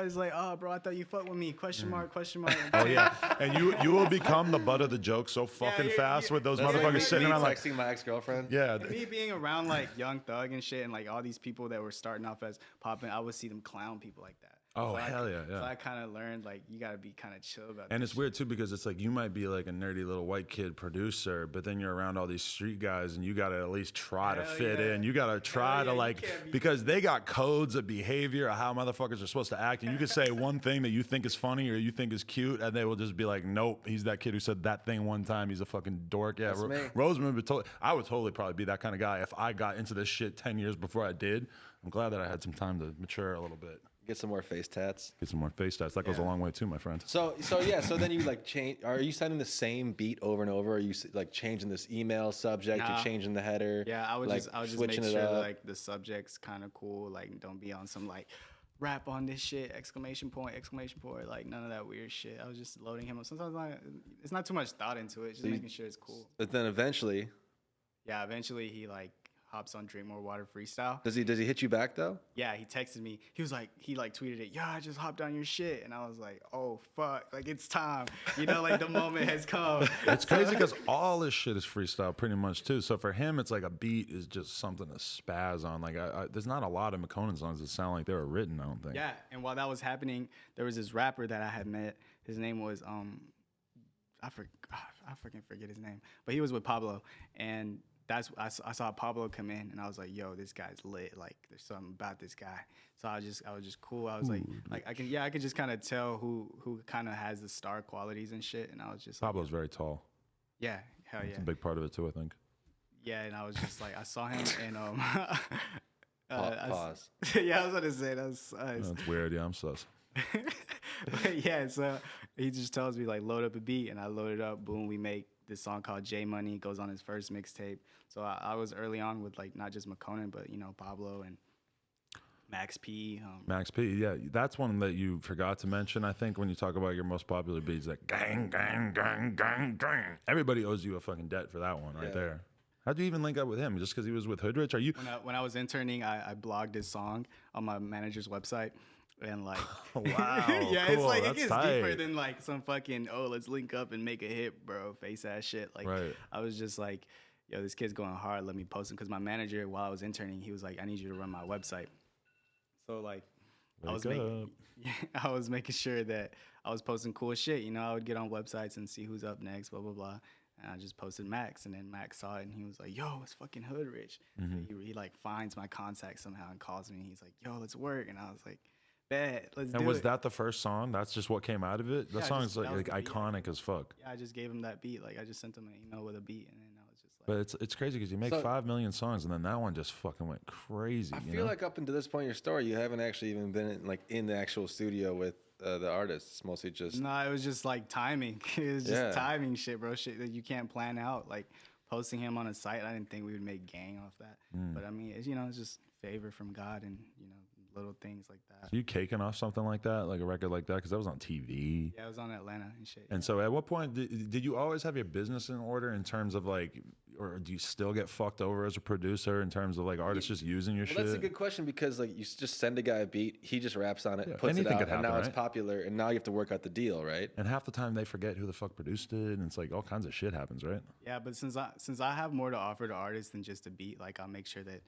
It's like, oh, bro, I thought you fucked with me. Question mark. Oh yeah, and you will become the butt of the joke so fucking fast with those That's like motherfuckers me sitting around like, texting my ex-girlfriend. yeah. Me being around like Young Thug and shit, and like all these people that were starting off as popping, I would see them clown people like that. Oh, So hell yeah, yeah. So I kind of learned like you gotta be kind of chill about. And this it's weird too because it's like you might be like a nerdy little white kid producer, but then you're around all these street guys and you gotta at least try to Hell fit yeah. in. You gotta try Hell to yeah, you like, can't be- because they got codes of behavior of how motherfuckers are supposed to act. And you could say one thing that you think is funny or you think is cute, and they will just be like, nope, he's that kid who said that thing one time. He's a fucking dork. Yeah, That's me. Roseman would I would totally probably be that kind of guy if I got into this shit 10 years before I did. I'm glad that I had some time to mature a little bit. Get some more face tats. Get some more face stats. That goes a long way too, my friend. So then you like change. Are you sending the same beat over and over? Are you like changing this email subject? Nah. You're changing the header. Yeah, I would like, just switching make it sure up. like the subject's kind of cool. Like don't be on some like rap on this shit exclamation point. Like none of that weird shit. I was just loading him up. Sometimes it's not too much thought into it. Just making sure it's cool. But then eventually, Yeah, eventually he like hops on Drink More Water freestyle. does he hit you back though? Yeah, he texted me. He was like, he like tweeted it. Yeah, I just hopped on your shit, and I was like, oh fuck, like it's time. Like the moment has come. It's crazy because all this shit is freestyle pretty much too. So for him, it's like a beat is just something to spaz on. Like there's not a lot of McConan songs that sound like they were written, I don't think. Yeah, and while that was happening, there was this rapper that I had met. His name was I freaking forget his name, but he was with Pablo, and I saw Pablo come in, and I was like, yo, this guy's lit. Like, there's something about this guy. So I was just cool. I was like I could just kind of tell who kind of has the star qualities and shit. And I was just like, Pablo's very tall. yeah, hell yeah, It's a big part of it too, I think. yeah. And I was just like, I saw him in Pause. yeah, I was gonna say that's. That's weird. Yeah, I'm sus. But yeah, so he just tells me like load up a beat, and I load it up. Boom, we make this song called J Money. It goes on his first mixtape. So I was early on with like not just McConan, but Pablo and Max P. Max P, yeah, that's one that you forgot to mention. I think when you talk about your most popular beats, like gang, gang, gang, gang, gang. Everybody owes you a fucking debt for that one right there. How'd you even link up with him? Just because he was with Hoodrich? Are you? When I was interning, I blogged his song on my manager's website. And like, Wow, yeah, cool. it's like That's it gets tight. deeper than like some fucking let's link up and make a hit, bro, face ass shit. Like, Right. I was just like, yo, this kid's going hard. Let me post him because my manager, while I was interning, he was like, I need you to run my website. So like, I was making sure that I was posting cool shit. I would get on websites and see who's up next, blah blah blah. And I just posted Max, and then Max saw it, and he was like, "Yo, it's fucking Hoodrich." He like finds my contact somehow and calls me. And he's like, "Yo, let's work." And I was like, "Bet, let's do it." And was that the first song? That's just what came out of it? The Yeah, song is that was like the beat. iconic as fuck. Yeah, I just gave him that beat. Like I just sent him an email with a beat, and then I was just like, But it's crazy because you make So- 5 million songs and then that one just fucking went crazy. I you feel know? like up until this point in your story, you haven't actually even been in the actual studio with the artist. It's mostly just no, it was just like timing. It was just Yeah. timing shit, bro. Shit that you can't plan out. Like posting him on a site, I didn't think we would make gang off that. But I mean, it's, it's just favor from God and little things like that. So you caking off something like that, like a record like that, because that was on TV. Yeah, I was on Atlanta and shit. And so at what point did you always have your business in order in terms of like, or do you still get fucked over as a producer in terms of like artists just using your Well, shit? that's a good question because like you just send a guy a beat, he just raps on it, Yeah, puts it anything out, could and now happen, it's right? popular, and now you have to work out the deal, right? And half the time they forget who the fuck produced it, and it's like all kinds of shit happens, right? Yeah, but since I have more to offer to artists than just a beat, like I'll make sure that,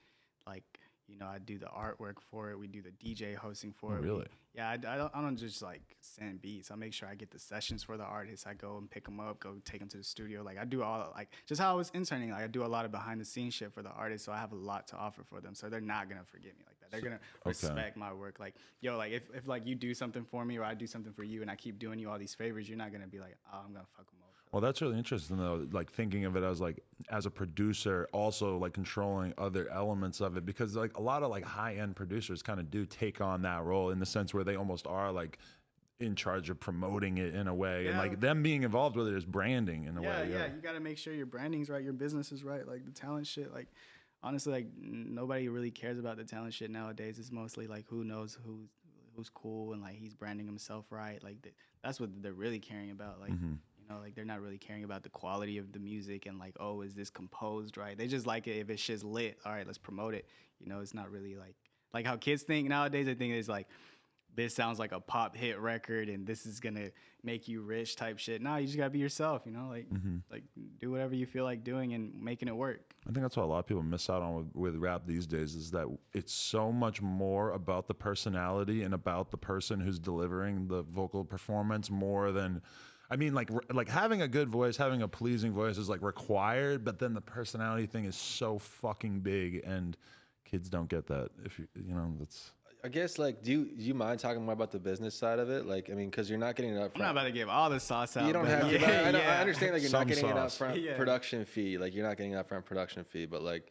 like, I do the artwork for it. We do the DJ hosting for it. Really? Yeah, I don't just like send beats. I make sure I get the sessions for the artists. I go and pick them up, go take them to the studio. Like I do all like just how I was interning. Like I do a lot of behind the scenes shit for the artists, so I have a lot to offer for them. So they're not gonna forget me like that. They're gonna respect my work. Like yo, like if like you do something for me or I do something for you, and I keep doing you all these favors, you're not gonna be like, oh, I'm gonna fuck them over. Well, that's really interesting though, like thinking of it as like as a producer, also like controlling other elements of it, because like a lot of like high-end producers kind of do take on that role in the sense where they almost are like in charge of promoting it in a way, and Yeah. like them being involved with it is branding in a Yeah, way. yeah, you got to make sure your branding's right, your business is right, like the talent shit. Like, honestly, like nobody really cares about the talent shit nowadays. It's mostly like who knows who's cool and like he's branding himself right. Like that's what they're really caring about. Like, like they're not really caring about the quality of the music and like, oh, is this composed right? They just like it if it's shit's lit. All right, let's promote it. It's not really like how kids think nowadays. I think it's like, this sounds like a pop hit record and this is gonna make you rich type shit. No, you just gotta be yourself, like do whatever you feel like doing and making it work. I think that's what a lot of people miss out on with rap these days, is that it's so much more about the personality and about the person who's delivering the vocal performance more than, I mean, like having a good voice, having a pleasing voice is like required, but then the personality thing is so fucking big, and kids don't get that. If that's. I guess like, do you mind talking more about the business side of it? Like, I mean, because you're not getting it up I'm not front. about to give all the sauce out. You don't but have to. yeah, But I yeah. understand like you're Some not getting sauce. an upfront Yeah. production fee. Like you're not getting an upfront production fee, but like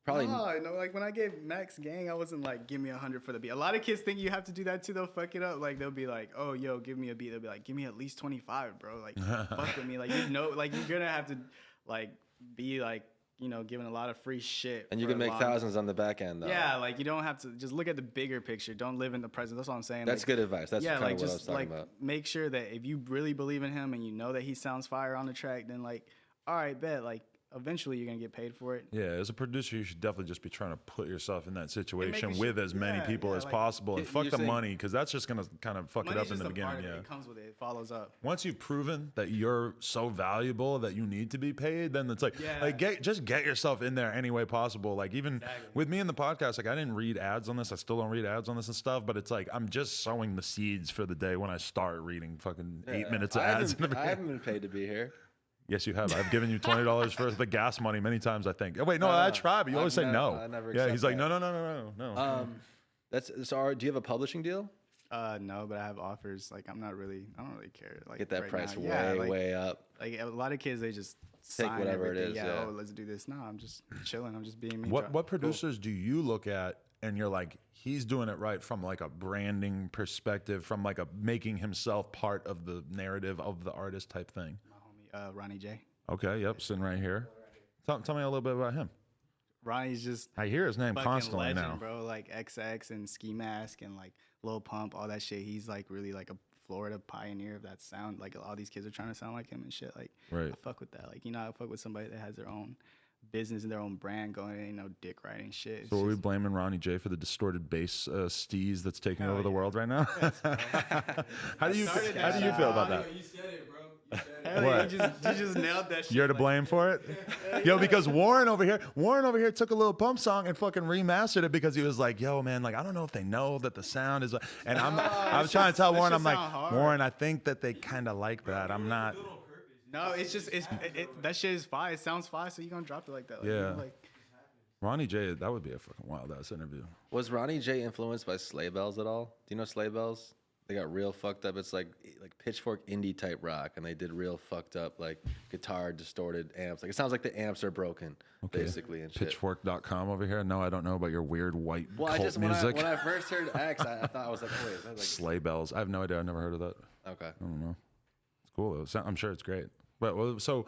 probably. No, like when I gave Max Gang, I wasn't like, give me 100 for the beat. A lot of kids think you have to do that too. They'll fuck it up. Like they'll be like, oh, yo, give me a beat. They'll be like, give me at least 25, bro. Like fuck with me. Like like you're gonna have to like be like, giving a lot of free shit. And you for can a make long- thousands on the back end though. Yeah, like you don't have to just look at the bigger picture. Don't live in the present. That's all I'm saying. That's like, good advice. That's yeah, kind like of what I was just talking like about. make sure that if you really believe in him and you know that he sounds fire on the track, then like, all right, bet. Like eventually you're gonna get paid for it. Yeah, as a producer, you should definitely just be trying to put yourself in that situation making with sure- as many yeah, people yeah, as like, possible, and you're fuck the saying- money, because that's just gonna kind of fuck it Money's up in just the a part beginning. of it. Yeah. It comes with it. It follows up. Once you've proven that you're so valuable that you need to be paid, then it's like, Yeah. like just get yourself in there any way possible. Like even Exactly. with me in the podcast, like I didn't read ads on this. I still don't read ads on this and stuff. But it's like I'm just sowing the seeds for the day when I start reading fucking 8 minutes of I ads. haven't, I haven't been paid to be here. Yes, you have. I've given you $20 for the gas money many times, I think. Oh, wait, no, I tried, but you always say no. I never Yeah, accept he's like, that. no. Do you have a publishing deal? No, but I have offers. Like I don't really care. Like Get that right price now. way, Yeah, like, way up. Like a lot of kids, they just sign whatever it everything. is, Yeah, yeah. oh, let's do this. No, I'm just chilling. I'm just being me. What producers do you look at and you're like, he's doing it right from like a branding perspective, from like a making himself part of the narrative of the artist type thing? My homie, Ronnie J. Okay, yep, sitting right here. Tell me a little bit about him. Ronnie's just I hear his name fucking constantly legend, now. bro. Like XX and Ski Mask and like Lil Pump, all that shit. He's like really like a Florida pioneer of that sound. Like all these kids are trying to sound like him and shit. Like Right. I fuck with that. Like I fuck with somebody that has their own business and their own brand going. Ain't no dick riding shit. It's So are we just- blaming Ronnie J for the distorted bass steez that's taking over the world right now? How do you feel about that? You said it, bro. You said it. Hell yeah, What? you just nailed that shit. You're to like- blame for it? Yo, because Warren over here took a little Pump song and fucking remastered it because he was like, yo, man, like, I don't know if they know that the sound is, and I was trying to tell that Warren, shit I'm like, sound hard. Warren, I think that they kind of like that. I'm not, No, it's just that shit is fire. It sounds fire, so you gonna drop it like that. Like, Yeah. like Ronnie J, that would be a fucking wild ass interview. Was Ronnie J influenced by Sleigh Bells at all? Do you know Sleigh Bells? They got real fucked up. It's like Pitchfork indie type rock, and they did real fucked up like guitar distorted amps. Like it sounds like the amps are broken, basically, and shit. Pitchfork.com over here. No, I don't know about your weird white Well, I cult just music. when I first heard X, I thought I was like, oh wait, is that like Sleigh bells. I have no idea. I've never heard of that. okay? I don't know. It's cool though. I'm sure it's great. But well, so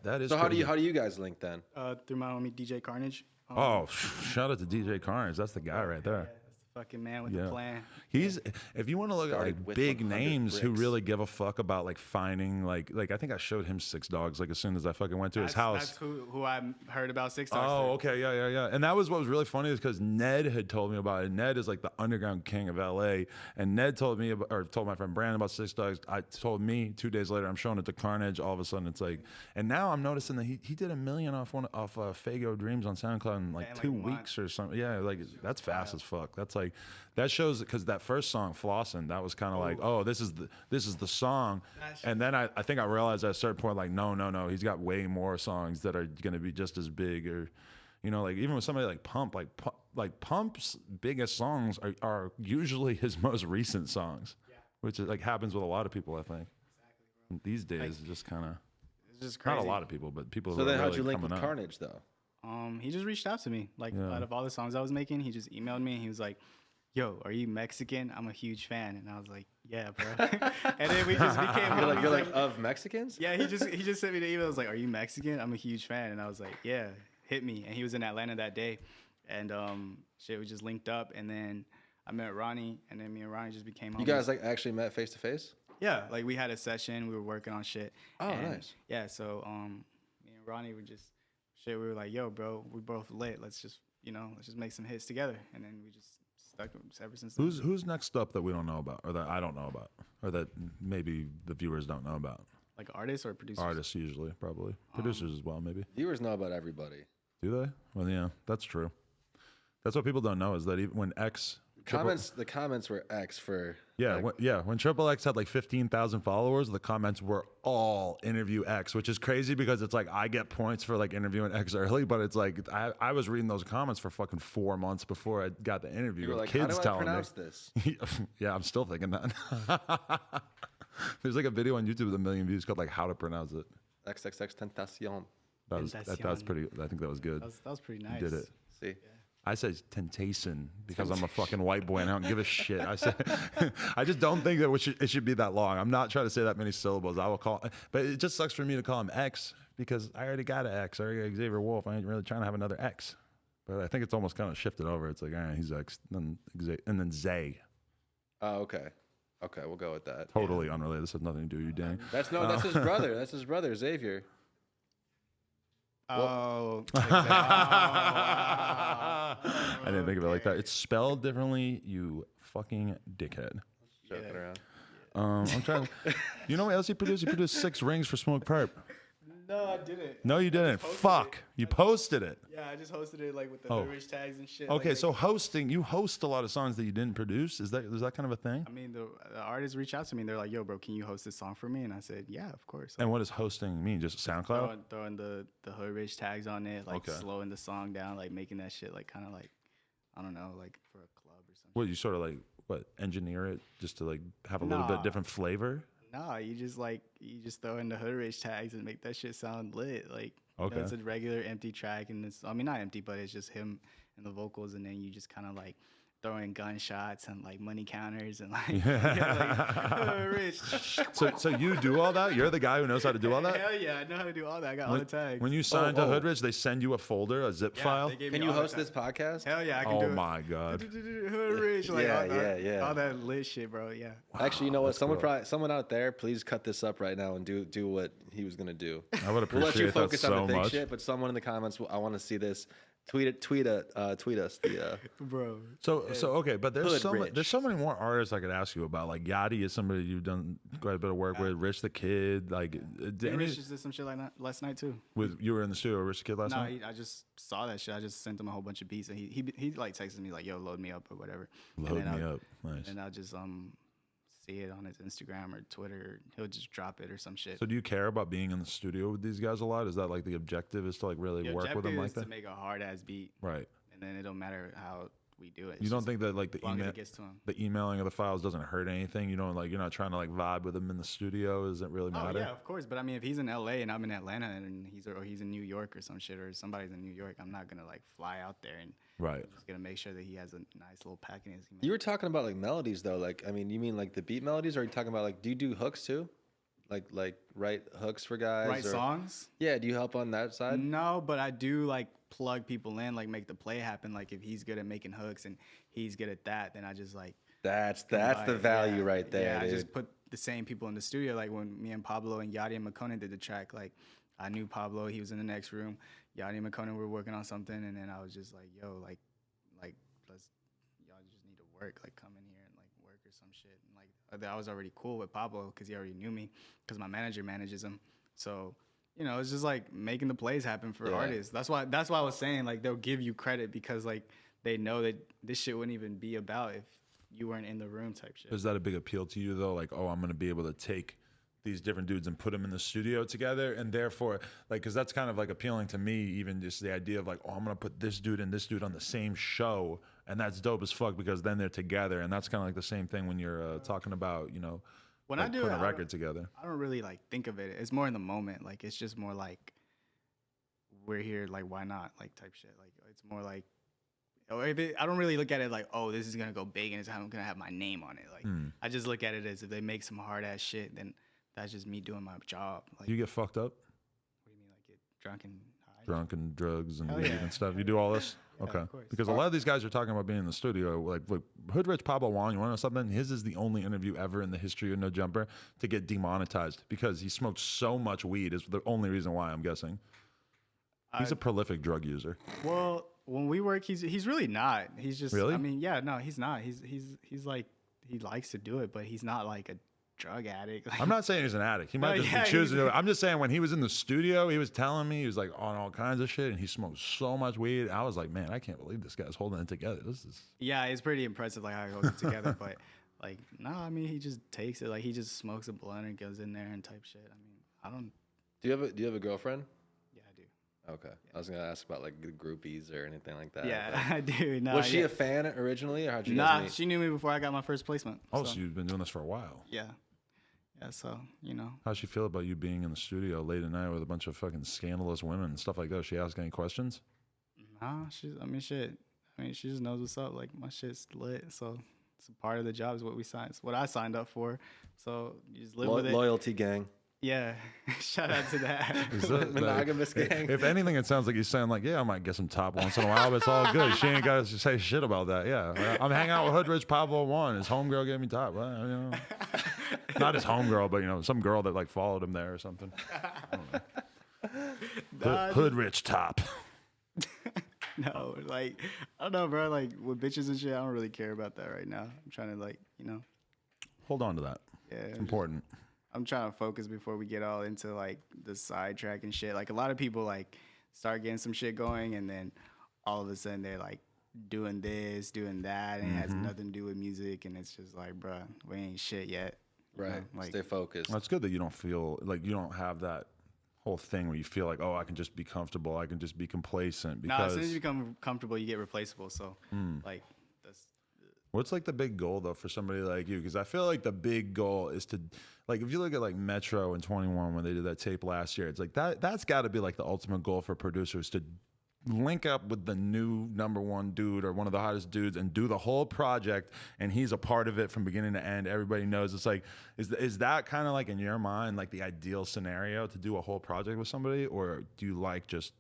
that is. So how crazy. do you guys link then? through my homie DJ Carnage. Oh, shout out to DJ Carnage. That's the guy right there. That's the fucking man with Yeah. the plan. He's if you want to look at Started like with big 100 names who bricks. really give a fuck about like finding like I think I showed him Six Dogs like as soon as I fucking went to his house. That's who I heard about Six Dogs. Oh, through. okay, yeah. And that was what was really funny is because Ned had told me about it. Ned is like the underground king of LA, and Ned told me told my friend Brandon about Six Dogs. I told me 2 days later. I'm showing it to Carnage. All of a sudden, it's like, and now I'm noticing that he did $1 million off Fago Dreams on SoundCloud in like in, like, 2 a month. weeks or something. Yeah, like that's fast as fuck. That's like that shows because that first song Flossin', that was kind of like, oh, this is the song, and then I think I realized at a certain point like no, he's got way more songs that are gonna be just as big or. You know, like even with somebody like Pump, like Pump's biggest songs are usually his most recent songs, which is like happens with a lot of people. I think these days, it's just kind of It's just crazy. not a lot of people, but people. So who then, are how'd really you link coming with up. Carnage though? He just reached out to me. Like out of all the songs I was making, he just emailed me and he was like, "Yo, are you Mexican? I'm a huge fan." And I was like, "Yeah, bro." And then we just became homies. You're like of Mexicans? Yeah, he just sent me the email. I was like, "Are you Mexican? I'm a huge fan." And I was like, "Yeah, hit me." And he was in Atlanta that day, and shit, we just linked up. And then I met Ronnie, and then me and Ronnie just became homies. You guys like actually met face to face? Yeah, like we had a session. We were working on shit. Oh, and, nice. Yeah, so me and Ronnie were just shit. We were like, "Yo, bro, we both lit. Let's just make some hits together." And then we just stuck ever since. then. Who's next up that we don't know about, or that I don't know about, or that maybe the viewers don't know about? Like artists or producers? Artists usually, probably producers as well, maybe. Viewers know about everybody. Do they? Well, yeah, that's true. That's what people don't know is that even when X The comments were X for Yeah, like, when Triple X had like 15,000 followers, the comments were all interview X, which is crazy because it's like I get points for like interviewing X early, but it's like I was reading those comments for fucking 4 months before I got the interview. you were of like, kids how do I telling pronounce me. this? Yeah, I'm still thinking that. There's like a video on YouTube with 1 million views called like how to pronounce it. XXX Tentacion. That's Tentacion. pretty. I think that was good. That was pretty nice. You did it. See? I said temptation because I'm a fucking white boy and I don't give a shit. I said, I just don't think that it should be that long. I'm not trying to say that many syllables. I will call, but it just sucks for me to call him X because I already got an X. I already got Xavier Wolf. I ain't really trying to have another X. But I think it's almost kind of shifted over. It's like, all right, he's X, and then Zay. Oh, okay. Okay, we'll go with that. Totally unrelated. This has nothing to do with you, Danny. That's his brother. That's his brother, Xavier. Oh. I didn't think of it like that. It's spelled differently, you fucking dickhead. Joking around. I'm trying. You know what else he produced? He produced 6 Rings for Smoke Perp. No, I didn't. No, you didn't. posted Fuck. it. You posted it. Yeah, I just hosted it like with the Oh. Hood Rich tags and shit. Okay, like, so hosting, you host a lot of songs that you didn't produce. Is that kind of a thing? I mean, the artists reach out to me and they're like, "Yo, bro, can you host this song for me?" And I said, "Yeah, of course." And what does hosting mean? Just SoundCloud? Throwing the Hood Rich tags on it, like Okay. slowing the song down, like making that shit like kind of like, I don't know, like for a club or something. What, you sort of like engineer it just to like have a little bit Nah. different flavor? Nah, you just throw in the Hood Rich tags and make that shit sound lit. Like, you know, Okay. it's a regular empty track, and it's, I mean, not empty, but it's just him and the vocals, and then you just kind of like throw in gunshots and like money counters and like, like Hood Rich. So you do all that? You're the guy who knows how to do all that? Hell yeah, I know how to do all that. I got all the tags. When you sign to oh. Hoodrich, they send you a folder, a zip Yeah, file. they gave Can me you all the host this tags. podcast? Hell yeah, I can Oh do it. my god! Hood Rich, like Yeah, all that, yeah. all that lit shit, bro. Yeah. Actually, you know what? cool. Someone out there, please cut this up right now and do what he was gonna do. I would We'll let you appreciate that focus on so the big much. shit, but someone in the comments, I want to see this. Tweet us the. Bro. So okay, but there's Hood there's so many more artists I could ask you about. Like Yachty is somebody you've done quite a bit of work with. Rich the Kid, like Yeah, Rich just did some shit like that last night too. you were in the studio with Rich the Kid last No, night. I just saw that shit. I just sent him a whole bunch of beats, and he like texted me like, "Yo, load me up or whatever." Load me up, nice. And I'll just see it on his Instagram or Twitter. He'll just drop it or some shit. So do you care about being in the studio with these guys a lot? Is that like the objective? Is to like really The work with them objective like is that? to make a hard ass beat, Right. and then it don't matter how we do it. You don't think that like the as long as email, it gets to him. the emailing of the files doesn't hurt anything? You don't like you're not trying to like vibe with them in the studio. Does it really Oh matter? yeah, of course. But I mean, if he's in LA and I'm in Atlanta and he's in New York or some shit, or somebody's in New York, I'm not gonna like fly out there and Right. I'm just gonna make sure that he has a nice little pack in his. You were talking about like melodies though. Like, I mean, you mean like the beat melodies, or are you talking about like, do you do hooks too? Like write hooks for guys? Write or- songs? Yeah. Do you help on that side? No, but I do like plug people in, like make the play happen. Like if he's good at making hooks and he's good at that, then I just like That's combine- the value yeah, right there, Yeah, dude. I just put the same people in the studio. Like when me and Pablo and Yachty and McConan did the track, like I knew Pablo, he was in the next room. Yachty and McConan were working on something, and then I was just like, yo, like let's y'all just need to work, like come in here and like work or some shit. And like I was already cool with Pablo because he already knew me because my manager manages him. So you know, it's just like making the plays happen for Yeah. artists. That's why I was saying like they'll give you credit because like they know that this shit wouldn't even be about if you weren't in the room type shit. Is that a big appeal to you though? Like, oh, I'm gonna be able to take these different dudes and put them in the studio together, and therefore, like, because that's kind of like appealing to me. Even just the idea of like, oh, I'm gonna put this dude and this dude on the same show, and that's dope as fuck because then they're together, and that's kind of like the same thing when you're talking about, you know, When like I do putting it, a record together. I don't really like think of it. It's more in the moment. Like it's just more like we're here. Like why not? Like type shit. Like it's more like. Or if it, I don't really look at it like, oh, this is gonna go big and I'm gonna have my name on it. Like I just look at it as if they make some hard ass shit, then that's just me doing my job. Like, Do you get fucked up, what do you mean, like get drunk and high? drunk and drugs and Hell weed yeah. and stuff? You do all this? Yeah, Okay. of course. Because a lot of these guys are talking about being in the studio. Like Hood Rich Pablo Juan, you want to know something? His is the only interview ever in the history of No Jumper to get demonetized because he smoked so much weed. Is the only reason why, I'm guessing. He's a prolific drug user. Well, when we work, he's really not. He's just. Really? I mean, yeah, no, he's not. He's like he likes to do it, but he's not like a drug addict. Like, I'm not saying he's an addict. He might No, just yeah, be choosing to he's- do it. I'm just saying when he was in the studio, he was telling me he was like on all kinds of shit and he smoked so much weed. I was like, man, I can't believe this guy's holding it together. This is Yeah, it's pretty impressive like how he holds it together. But like, no, I mean, he just takes it. Like he just smokes a blunt and goes in there and type shit. I mean, I don't. Do you have a girlfriend? Yeah, I do. Okay. I was gonna ask about like the groupies or anything like that. Yeah, I do. No, Was she yeah. a fan originally, or how'd you Nah, guys meet? she knew me before I got my first placement. oh, so you've been doing this for a while. Yeah, yeah. So you know, How'd she feel about you being in the studio late at night with a bunch of fucking scandalous women and stuff like that? She ask any questions? nah, she's. I mean, shit. I mean, she just knows what's up. Like my shit's lit. So it's a part of the job. Is what we signed. It's what I signed up for. So you just live with it. Loyalty gang. Yeah. Shout out to that. Is that- Monogamous gang. If anything, it sounds like he's saying like, yeah, I might get some top once in a while, but it's all good. She ain't got to say shit about that. Yeah, I'm hanging out with Hood Rich Pablo Juan. His homegirl gave me top. Well, you know, not his homegirl, but you know, some girl that like followed him there or something. I don't know. Hood Rich top. No, like I don't know, bro. Like with bitches and shit, I don't really care about that right now. I'm trying to like, you know, Hold on to that. yeah. It's important. I'm trying to focus before we get all into like the sidetrack and shit. Like a lot of people like start getting some shit going, and then all of a sudden they're like doing this, doing that, and it has nothing to do with music, and it's just like, bruh, we ain't shit yet. You know? Right. Like, Stay focused. Well, it's good that you don't feel like you don't have that whole thing where you feel like, oh, I can just be comfortable, I can just be complacent. nah, Because as soon as you become comfortable, you get replaceable. So like that's what's like the big goal though for somebody like you? Because I feel like the big goal is to, like, if you look at like Metro and 21 when they did that tape last year, it's like that's got to be like the ultimate goal for producers, to link up with the new #1 dude or one of the hottest dudes and do the whole project, and he's a part of it from beginning to end. Everybody knows. It's like, is that kind of like in your mind like the ideal scenario to do a whole project with somebody, or do you like just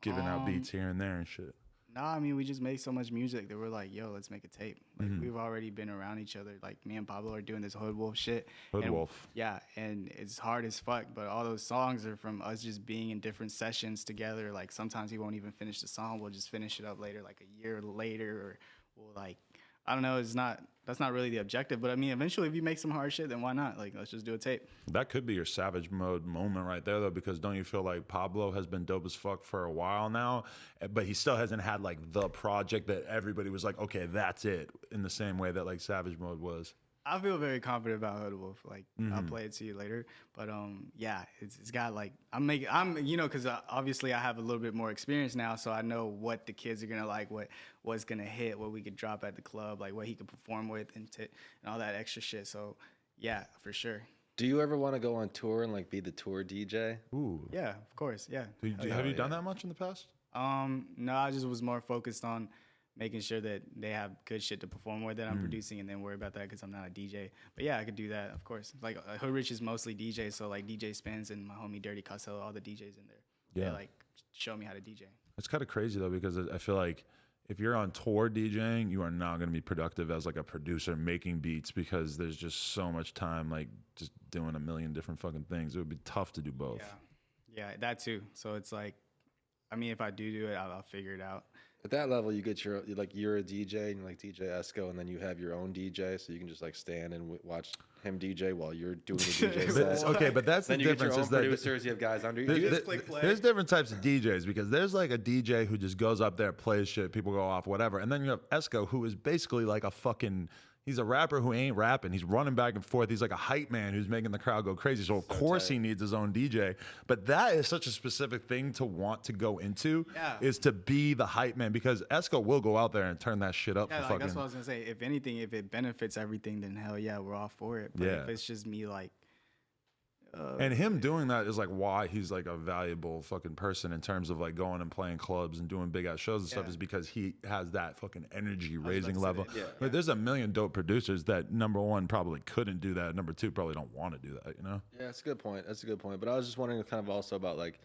giving out beats here and there and shit? Nah, I mean, we just make so much music that we're like, yo, let's make a tape. Like, we've already been around each other. Like, me and Pablo are doing this Hood Wolf shit. Hood and, Wolf. Yeah, and it's hard as fuck, but all those songs are from us just being in different sessions together. Like, sometimes we won't even finish the song. We'll just finish it up later, like a year later, or we'll, like, I don't know. That's not really the objective. But, I mean, eventually, if you make some hard shit, then why not? Like, let's just do a tape. That could be your Savage Mode moment right there, though, because don't you feel like Pablo has been dope as fuck for a while now, but he still hasn't had like the project that everybody was like, okay, that's it, in the same way that like Savage Mode was. I feel very confident about Hood Wolf. Like, I'll play it to you later. But yeah, it's got like because obviously I have a little bit more experience now, so I know what the kids are gonna like, what's gonna hit, what we could drop at the club, like what he could perform with, and all that extra shit. So yeah, for sure. Do you ever want to go on tour and like be the tour DJ? Ooh. Yeah, of course. Yeah. Have you done that much in the past? No, I just was more focused on making sure that they have good shit to perform with that I'm producing, and then worry about that because I'm not a DJ. But yeah, I could do that, of course. Like Hood Rich is mostly DJ, so like DJ Spins and my homie Dirty Cusso, all the DJs in there. Yeah. They like show me how to DJ. It's kind of crazy though, because I feel like if you're on tour DJing, you are not going to be productive as like a producer making beats, because there's just so much time like just doing a million different fucking things. It would be tough to do both. Yeah, that too. So it's like, I mean, if I do it, I'll figure it out. At that level, you get you're a DJ and like DJ Esco, and then you have your own DJ, so you can just like stand and watch him DJ while you're doing the DJ set. Okay, but that's Then the you get your difference. own Is that producers, you have guys under you. there's different types of DJs, because there's like a DJ who just goes up there, plays shit, people go off, whatever. And then you have Esco, who is basically like a fucking, he's a rapper who ain't rapping. He's running back and forth. He's like a hype man who's making the crowd go crazy. So of course he needs his own DJ. But that is such a specific thing to want to go into, is to be the hype man, because Esco will go out there and turn that shit up Yeah, for like fucking. that's what I was gonna say. If anything, if it benefits everything, then hell yeah, we're all for it. But Yeah. if it's just me like, And him doing that is like why he's like a valuable fucking person in terms of like going and playing clubs and doing big ass shows and stuff, Yeah. is because he has that fucking energy raising to say level. that, yeah. But there's a million dope producers that #1 probably couldn't do that. #2 probably don't want to do that, you know? Yeah, that's a good point. That's a good point. But I was just wondering kind of also about like,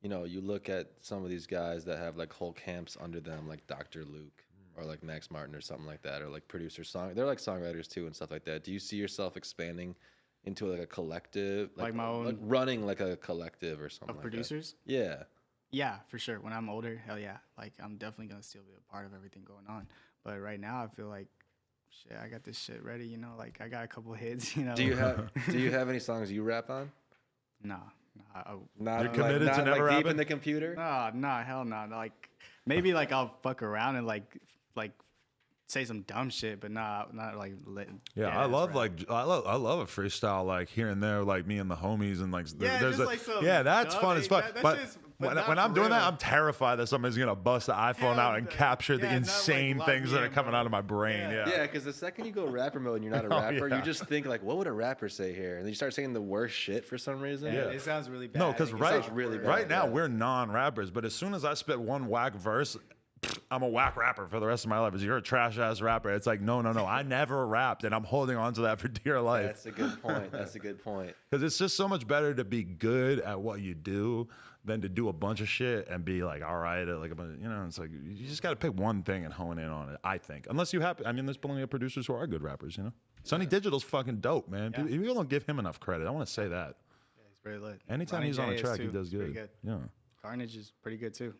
you know, you look at some of these guys that have like whole camps under them, like Dr. Luke or like Max Martin or something like that, or like they're like songwriters too and stuff like that. Do you see yourself expanding into like a collective, Like my own- like running like a collective or something of like producers. That? Yeah. Yeah, for sure. When I'm older, hell yeah. Like I'm definitely gonna still be a part of everything going on. But right now, I feel like, shit, I got this shit ready. You know, like I got a couple hits. You know. Do you have any songs you rap on? Nah. Not You're committed not to never deep rapping? in the computer. Nah, hell no. Like maybe like I'll fuck around and like say some dumb shit, but not like Yeah, I love I love a freestyle like here and there, like me and the homies, and like Yeah, there's just a, like some yeah, that's dumb- fun as fuck. that but shit's- but not when I'm for doing that, real. I'm terrified that somebody's gonna bust the iPhone Yeah, out and capture the yeah, not, like, insane lock things me that are in, coming bro. out of my brain. Yeah. Yeah, because the second you go rapper mode and you're not a Oh, rapper, yeah. you just think like, what would a rapper say here? And then you start saying the worst shit for some reason. Yeah, it sounds really bad. No, because Like, it right, sounds really bad, right now yeah. we're non-rappers, but as soon as I spit one whack verse, I'm a whack rapper for the rest of my life. You're a trash ass rapper. It's like no, I never rapped, and I'm holding on to that for dear life. That's a good point. That's a good point. Because it's just so much better to be good at what you do than to do a bunch of shit and be like, all right, at like a bunch, you know, it's like you just got to pick one thing and hone in on it, I think. Unless you have, I mean, there's plenty of producers who are good rappers, you know? Sonny Digital's fucking dope, man. Yeah. People don't give him enough credit. I want to say that. He's pretty lit. Anytime Ronnie he's on J a is track, he too. does He's pretty good. Yeah. Carnage is pretty good too.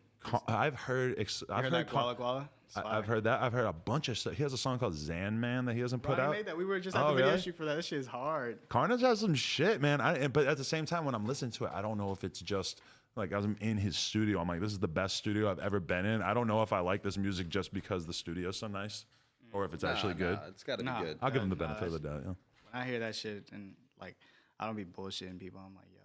I've heard. I've Heard that Guala Guala? It's I've fire. heard that. I've heard a bunch of stuff. He has a song called Zan Man that he hasn't put Ronnie out. made that. We were just at Oh, the video really? shoot for that. That shit is hard. Carnage has some shit, man. But at the same time, when I'm listening to it, I don't know if it's just like I'm in his studio. I'm like, this is the best studio I've ever been in. I don't know if I like this music just because the studio's so nice, or if it's actually good. It's got to Nah. be good. I'll give him the Nah, benefit of the doubt. Yeah. When I hear that shit and like I don't be bullshitting people. I'm like, yo,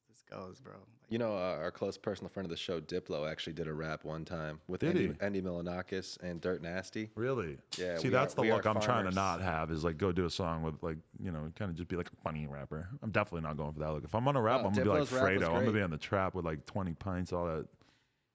this goes, bro. Like, You know, our close personal friend of the show, Diplo, actually did a rap one time with Did he? Andy Milanakis and Dirt Nasty. Really? Yeah, See, we that's are- the we are look I'm trying to farmers. not have is like go do a song with like, you know, kind of just be like a funny rapper. I'm definitely not going for that look. If I'm on a rap, Oh, I'm gonna be like Diplo's rap was Fredo. I'm gonna great. be on the trap with like 20 pints, all that.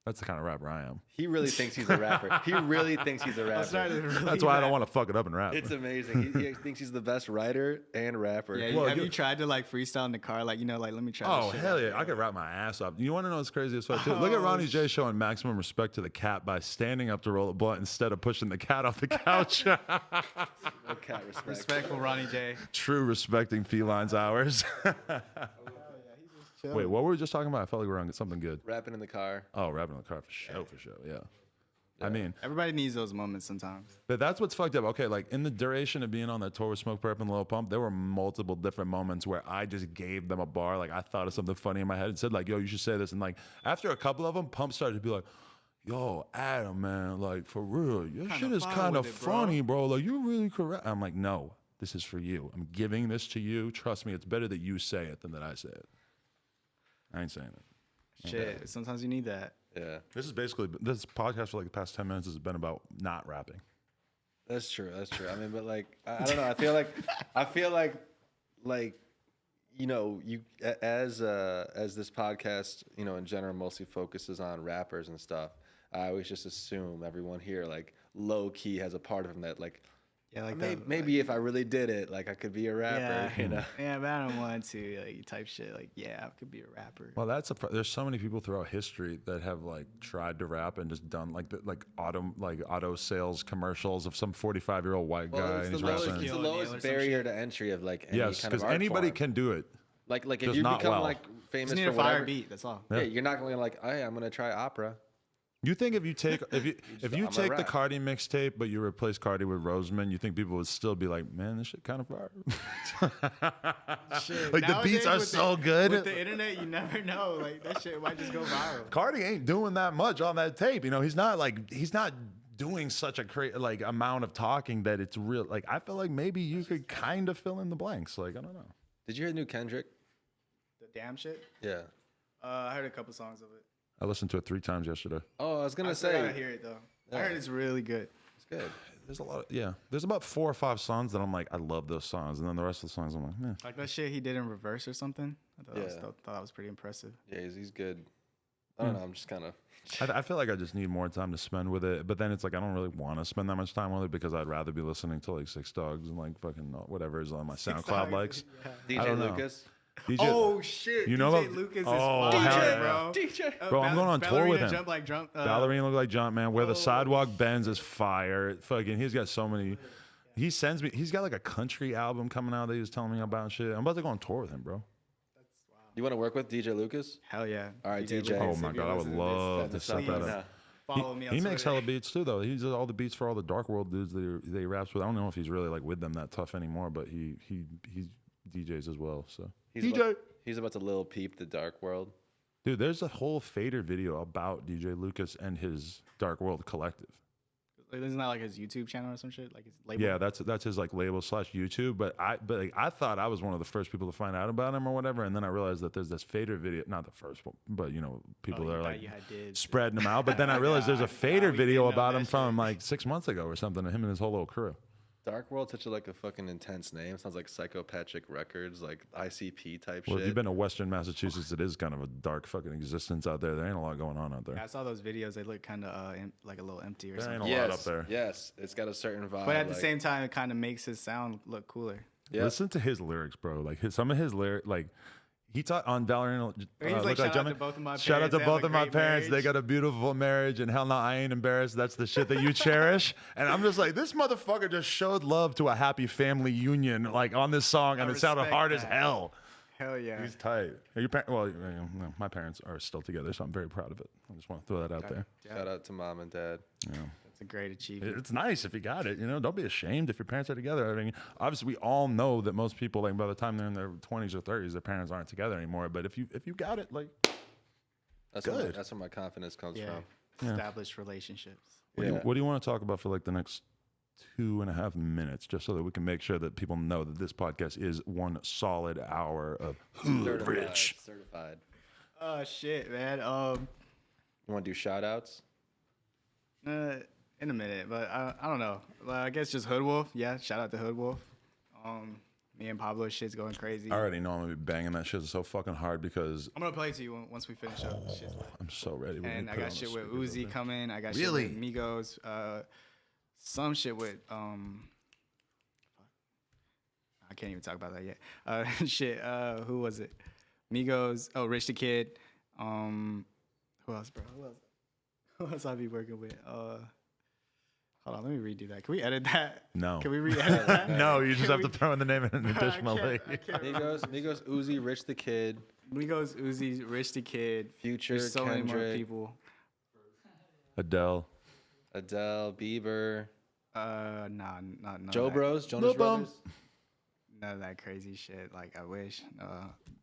That's the kind of rapper I am. He really thinks he's a rapper. He really thinks he's a I'm starting rapper. to really That's why I don't rap. want to fuck it up and rap. It's amazing. He thinks he's the best writer and rapper. Yeah, Well, have you- you tried to like freestyle in the car? Like, you know, like let me try. Oh, this shit hell out. yeah. I could rap my ass off. You want to know what's crazy as fuck, too? Look at Ronnie J showing maximum respect to the cat by standing up to roll a blunt instead of pushing the cat off the couch. No cat respect. Respectful Ronnie J. True respecting felines hours. Wait, what were we just talking about? I felt like we were on something good. Rapping in the car. Oh, rapping in the car for sure, yeah. I mean, Everybody needs those moments sometimes. but that's what's fucked up. Okay, like in the duration of being on that tour with Smoke Perp and Lil Pump, there were multiple different moments where I just gave them a bar. Like I thought of something funny in my head and said like, yo, you should say this. And like after a couple of them, Pump started to be like, yo, Adam, man, like for real, your Kinda shit is fire kind of with it, bro." funny, bro. Like you're really correct. I'm like, no, this is for you. I'm giving this to you. Trust me, it's better that you say it than that I say it. I ain't saying it. Shit, sometimes you need that. Yeah, This is basically this podcast for like the past 10 minutes has been about not rapping. that's true. That's true. I mean, but like, I don't know. I feel like, you know, as this podcast, you know, in general, mostly focuses on rappers and stuff. I always just assume everyone here, like, low key has a part of them that, like, Yeah, like maybe if I really did it, like, I could be a rapper. Yeah, You know. yeah, but I don't want to like type shit. Like, yeah, I could be a rapper. Well, there's so many people throughout history that have like tried to rap and just done like auto sales commercials of some 45-year-old white guy Well, it's and the he's lowest, rapping. it's the Shaquille O'Neal or lowest some barrier to entry of like any Yes, kind because of art anybody form. can do it. Like if just you not become well. like famous Just need for a fire whatever, beat. That's all. yeah, you're not going to like, hey, I'm going to try opera. You think if you take if you I'm a take the rap. Cardi mixtape but you replace Cardi with Roseman, you think people would still be like, man, this shit kind of fire. Shit, Like the beats nowadays are with so the, good. With the internet, you never know. Like that shit might just go viral. Cardi ain't doing that much on that tape. You know, he's not doing such a like amount of talking that it's real. Like I feel like maybe you could kind of fill in the blanks. Like I don't know. Did you hear the new Kendrick? The damn shit. Yeah. I heard a couple songs of it. I listened to it 3 times yesterday. Oh, I was going I to still gotta say, hear it though. Yeah. I heard it's really good. it's good. There's a lot of there's about 4 or 5 songs that I'm like, I love those songs. And then the rest of the songs I'm like, eh. Like that shit he did in reverse or something. I thought, Yeah. thought that was pretty impressive. Yeah, he's good. I don't know. I'm just kind of. I feel like I just need more time to spend with it. But then it's like I don't really want to spend that much time with it because I'd rather be listening to like Six Dogs and like fucking whatever is on my SoundCloud likes. I DJ don't know. Lucas. DJ, Oh shit! You know DJ about- Lucas is Oh, fire, hell yeah. bro. DJ. Bro, I'm going on tour with him. Jump like jump. Ballerina look like Jump Man. Where the oh, sidewalk bends is fire. Fucking, he's got so many. He sends me. He's got like a country album coming out that he was telling me about and shit. I'm about to go on tour with him, bro. You want to work with DJ Lucas? Hell yeah! All right, DJ. Lucas, Oh if my you're god, I would listening to this, love to set please that Nah. up. Follow me on He makes Twitter. hella beats too, though. He does all the beats for all the Dark World dudes that he raps with. I don't know if he's really like with them that tough anymore, but he DJs as well. So He's about to Lil Peep the Dark World. dude, there's a whole Fader video about DJ Lucas and his Dark World collective. Like, isn't that like his YouTube channel or some shit? Like his label? Yeah, that's his like label / YouTube. But I thought I was one of the first people to find out about him or whatever, and then I realized that there's this Fader video, not the first one, but you know, people Oh, that you are thought like you had dibs. spreading them out. But then I realized there's a God, Fader we video didn't know about that him from shit. like 6 months ago or something, him and his whole little crew. Dark World, such a like a fucking intense name. Sounds like Psychopathic Records, like ICP type Well, if shit. you've been to Western Massachusetts, it is kind of a dark fucking existence out there. There ain't a lot going on out there. Yeah, I saw those videos. They look kind of like a little empty or There ain't something. a lot up there. Yes, it's got a certain vibe. But at the like- same time, it kind of makes his sound look cooler. yeah. Listen to his lyrics, bro. Like some of his lyrics, like he taught on Ballerina. He's like, Look shout out Jumpman. to both of my Shout out parents. to They have both a of my great parents. They marriage. got a beautiful marriage, and hell no, I ain't embarrassed. That's the shit that you cherish. And I'm just like, this motherfucker just showed love to a happy family union, like on this song, and I it sounded respect hard as that. hell. Hell yeah. He's tight. Well, my parents are still together, so I'm very proud of it. I just want to throw that out there. Yeah, Shout out to mom and dad. Yeah. that's a great achievement. It's nice if you got it. Don't be ashamed if your parents are together. I mean, obviously, we all know that most people, like by the time they're in their 20s or 30s, their parents aren't together anymore. But if you got it, like, That's Good. That's where my confidence comes Yeah, from. established relationships. what do you want to talk about for like the next 2.5 minutes, just so that we can make sure that people know that this podcast is one solid hour of Hood Rich. Certified. Oh shit, man. You want to do shout outs? In a minute, but I don't know. I guess just Hood Wolf. Yeah, shout out to Hood Wolf. Me and Pablo shit's going crazy. I already know I'm gonna be banging that shit so fucking hard because I'm gonna play it to you once we finish up. Shit's lit. I'm so ready. We And can I put it got on shit the with speakers Uzi over coming. I got Really? shit with Migos. Some shit with fuck. I can't even talk about that yet. Shit. Who was it? Migos. Oh, Rich the Kid. Who else, bro? Who else I be working with? Hold on, let me redo that. Can we edit that? No. Can we re-edit that? No, you just Can have to throw in the name and additionally. I can't remember. Migos, Uzi, Rich the Kid, Migos, Uzi, Rich the Kid. Future, There's so many more Kendrick, people. Adele. Adele, Bieber, Nah, not Joe that. Bros, Jonas Lil Bum. Brothers. None of that crazy shit. Like I wish.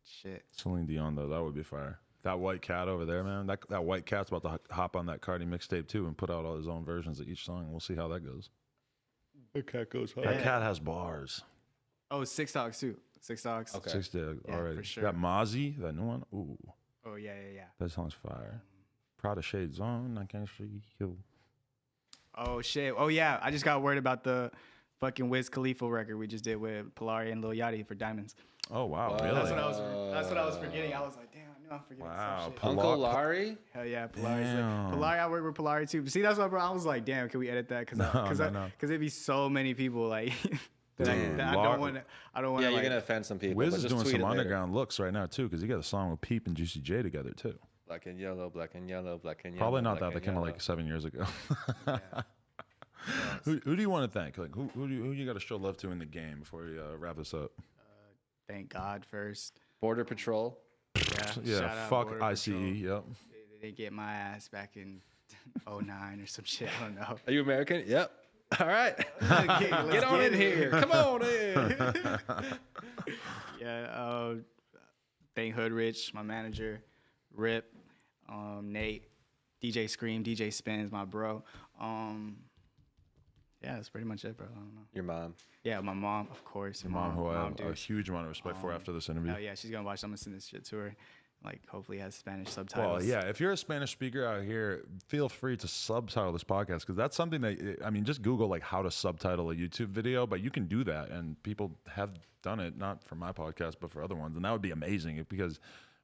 Shit. Celine Dion though, that would be fire. That white cat over there, man. That white cat's about to hop on that Cardi mixtape too and put out all his own versions of each song. We'll see how that goes. The cat goes hard. That cat has bars. Oh, Six Dogs too. Six Dogs. Okay. 6 Dog Yeah, already. for sure. Got Mozzie, that new one. Ooh, Oh yeah. that song's fire. Prada Shades on. I can't see you. Oh shit. Oh yeah. I just got word about the fucking Wiz Khalifa record we just did with Polari and Lil Yachty for Diamonds. Oh wow, Wow. really? That's what I was forgetting. I was like, damn, I know I'm forgetting Wow, some shit. Pol- Uncle Larry. Hell yeah, Polari's Damn. Polari. I work with Polari too. See, that's why, bro. I was like, damn, can we edit that? Because No. it'd be so many people like that, Dude, I Lar- don't want to. I don't want Yeah, to. you're Like, gonna offend some people. Wiz but is just doing tweet some it later. underground looks right now too, because he got a song with Peep and Juicy J together too. Black and yellow, black and yellow, black and yellow. Probably not black that. They and came out yellow. like 7 years ago. Who do you want to thank? Like who you got to show love to in the game before we wrap this up? thank God first. Border Patrol. Yeah. Yeah, shout out fuck Border ICE. Patrol. Yep. They get my ass back in 09 or some shit. I don't know. Are you American? Yep. All right. Let's Get on in here. Come on in. Yeah. Thank Hood Rich, my manager, Rip, Nate, DJ Scream, DJ Spins, my bro. Yeah, that's pretty much it, bro. I don't know. Your mom. Yeah, my mom, of course. Your mom, who I have a dude. huge amount of respect for after this interview. Oh yeah, she's gonna watch. I'm gonna send this shit to her. Like, hopefully, it has Spanish Well, subtitles. yeah, if you're a Spanish speaker out here, feel free to subtitle this podcast because that's something that, I mean, just Google like how to subtitle a YouTube video, but you can do that. And people have done it, not for my podcast, but for other ones. And that would be amazing because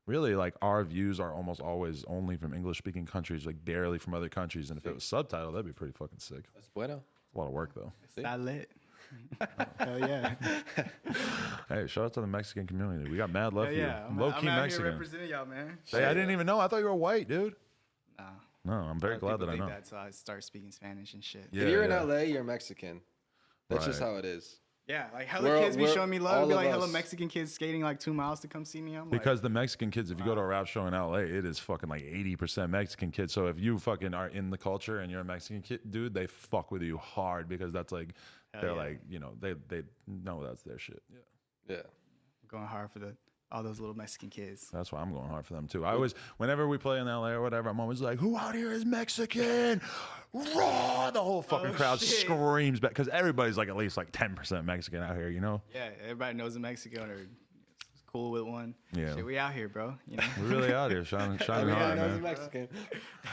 really, like, our views are almost always only from English speaking countries, like barely from other countries. And if it was subtitled, that'd be pretty fucking sick. That's bueno. A lot of work, though. It's not lit. Hell yeah. Hey, shout out to the Mexican community. We got mad love Hell for yeah. you. Low key I'm out Mexican. here representing y'all, man. Hey, I didn't even know. I thought you were white, dude. Nah. No, I'm very glad that I know. That, so I start speaking Spanish and shit. Yeah, if you're yeah. in LA, you're Mexican. That's just Right. how it is. Yeah, like hella We're- kids be we're- showing me love. all Be of like hella us. Mexican kids skating like 2 miles to come see me. I'm like, Because the Mexican kids, if you go to a rap show in LA, it is fucking like 80% Mexican kids. So if you fucking are in the culture and you're a Mexican kid, dude, they fuck with you hard because that's like, they're yeah. like, you know, they know that's their shit. Yeah. Yeah. going hard for all those little Mexican kids. That's why I'm going hard for them too. I always, whenever we play in LA or whatever, I'm always like, who out here is Mexican? Raw! The whole fucking Oh, crowd shit. screams back because everybody's like at least like 10% Mexican out here, you know? Yeah, everybody knows a Mexican or is cool with one. Yeah. Shit, we out here, bro. You know. We're really out here shining Everybody hard, knows a man. Mexican.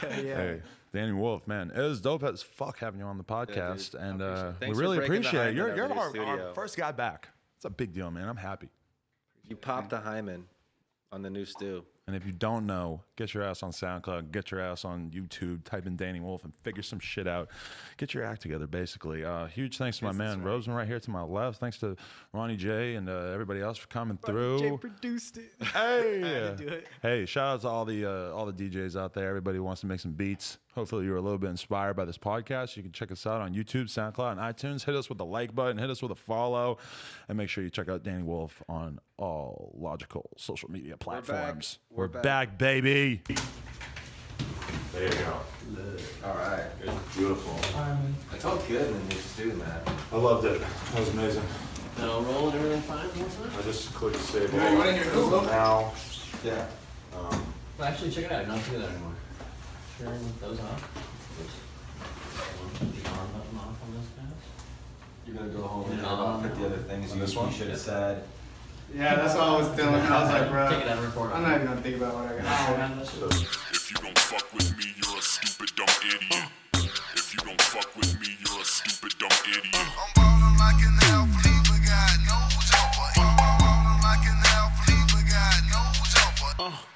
yeah. Hey, Danny Wolf, man, it was dope as fuck having you on the podcast, dude. and I appreciate it. we Thanks for really breaking the appreciate it. hymen You're, of you're the new our studio. first guy back. It's a big deal, man. I'm happy. You popped the hymen on the new stew. And if you don't know, get your ass on SoundCloud, get your ass on YouTube, type in Danny Wolf and figure some shit out. Get your act together, basically. Huge thanks to my man Roseman right here to my left. Thanks to Ronnie J and everybody else for coming through. Jay produced it. Hey, I had to do it. hey! Shout out to all the DJs out there. Everybody who wants to make some beats. Hopefully you were a little bit inspired by this podcast. You can check us out on YouTube, SoundCloud, and iTunes. Hit us with the like button, hit us with a follow, and make sure you check out Danny Wolf on all logical social media platforms. We're We're back. back, baby. There you go. All right. Beautiful. It felt good in the new stew, man. I loved it. That was amazing. No roll and everything fine? What's that? I just clicked save Yeah, you want to hear Google? now. Yeah. Well, actually, check it out. Not do that anymore. Turn those off. The on button off on this guy. You're gonna go home and Yeah. think about 50 other things On you, this one? you should have said. Yeah, that's what I was doing. I was like, bro, Take it out and record. I'm not even gonna think about what I got to say. If you don't fuck with me, you're a stupid dumb idiot. If you don't fuck with me, you're a stupid dumb idiot. I'm ballin' like an alpha.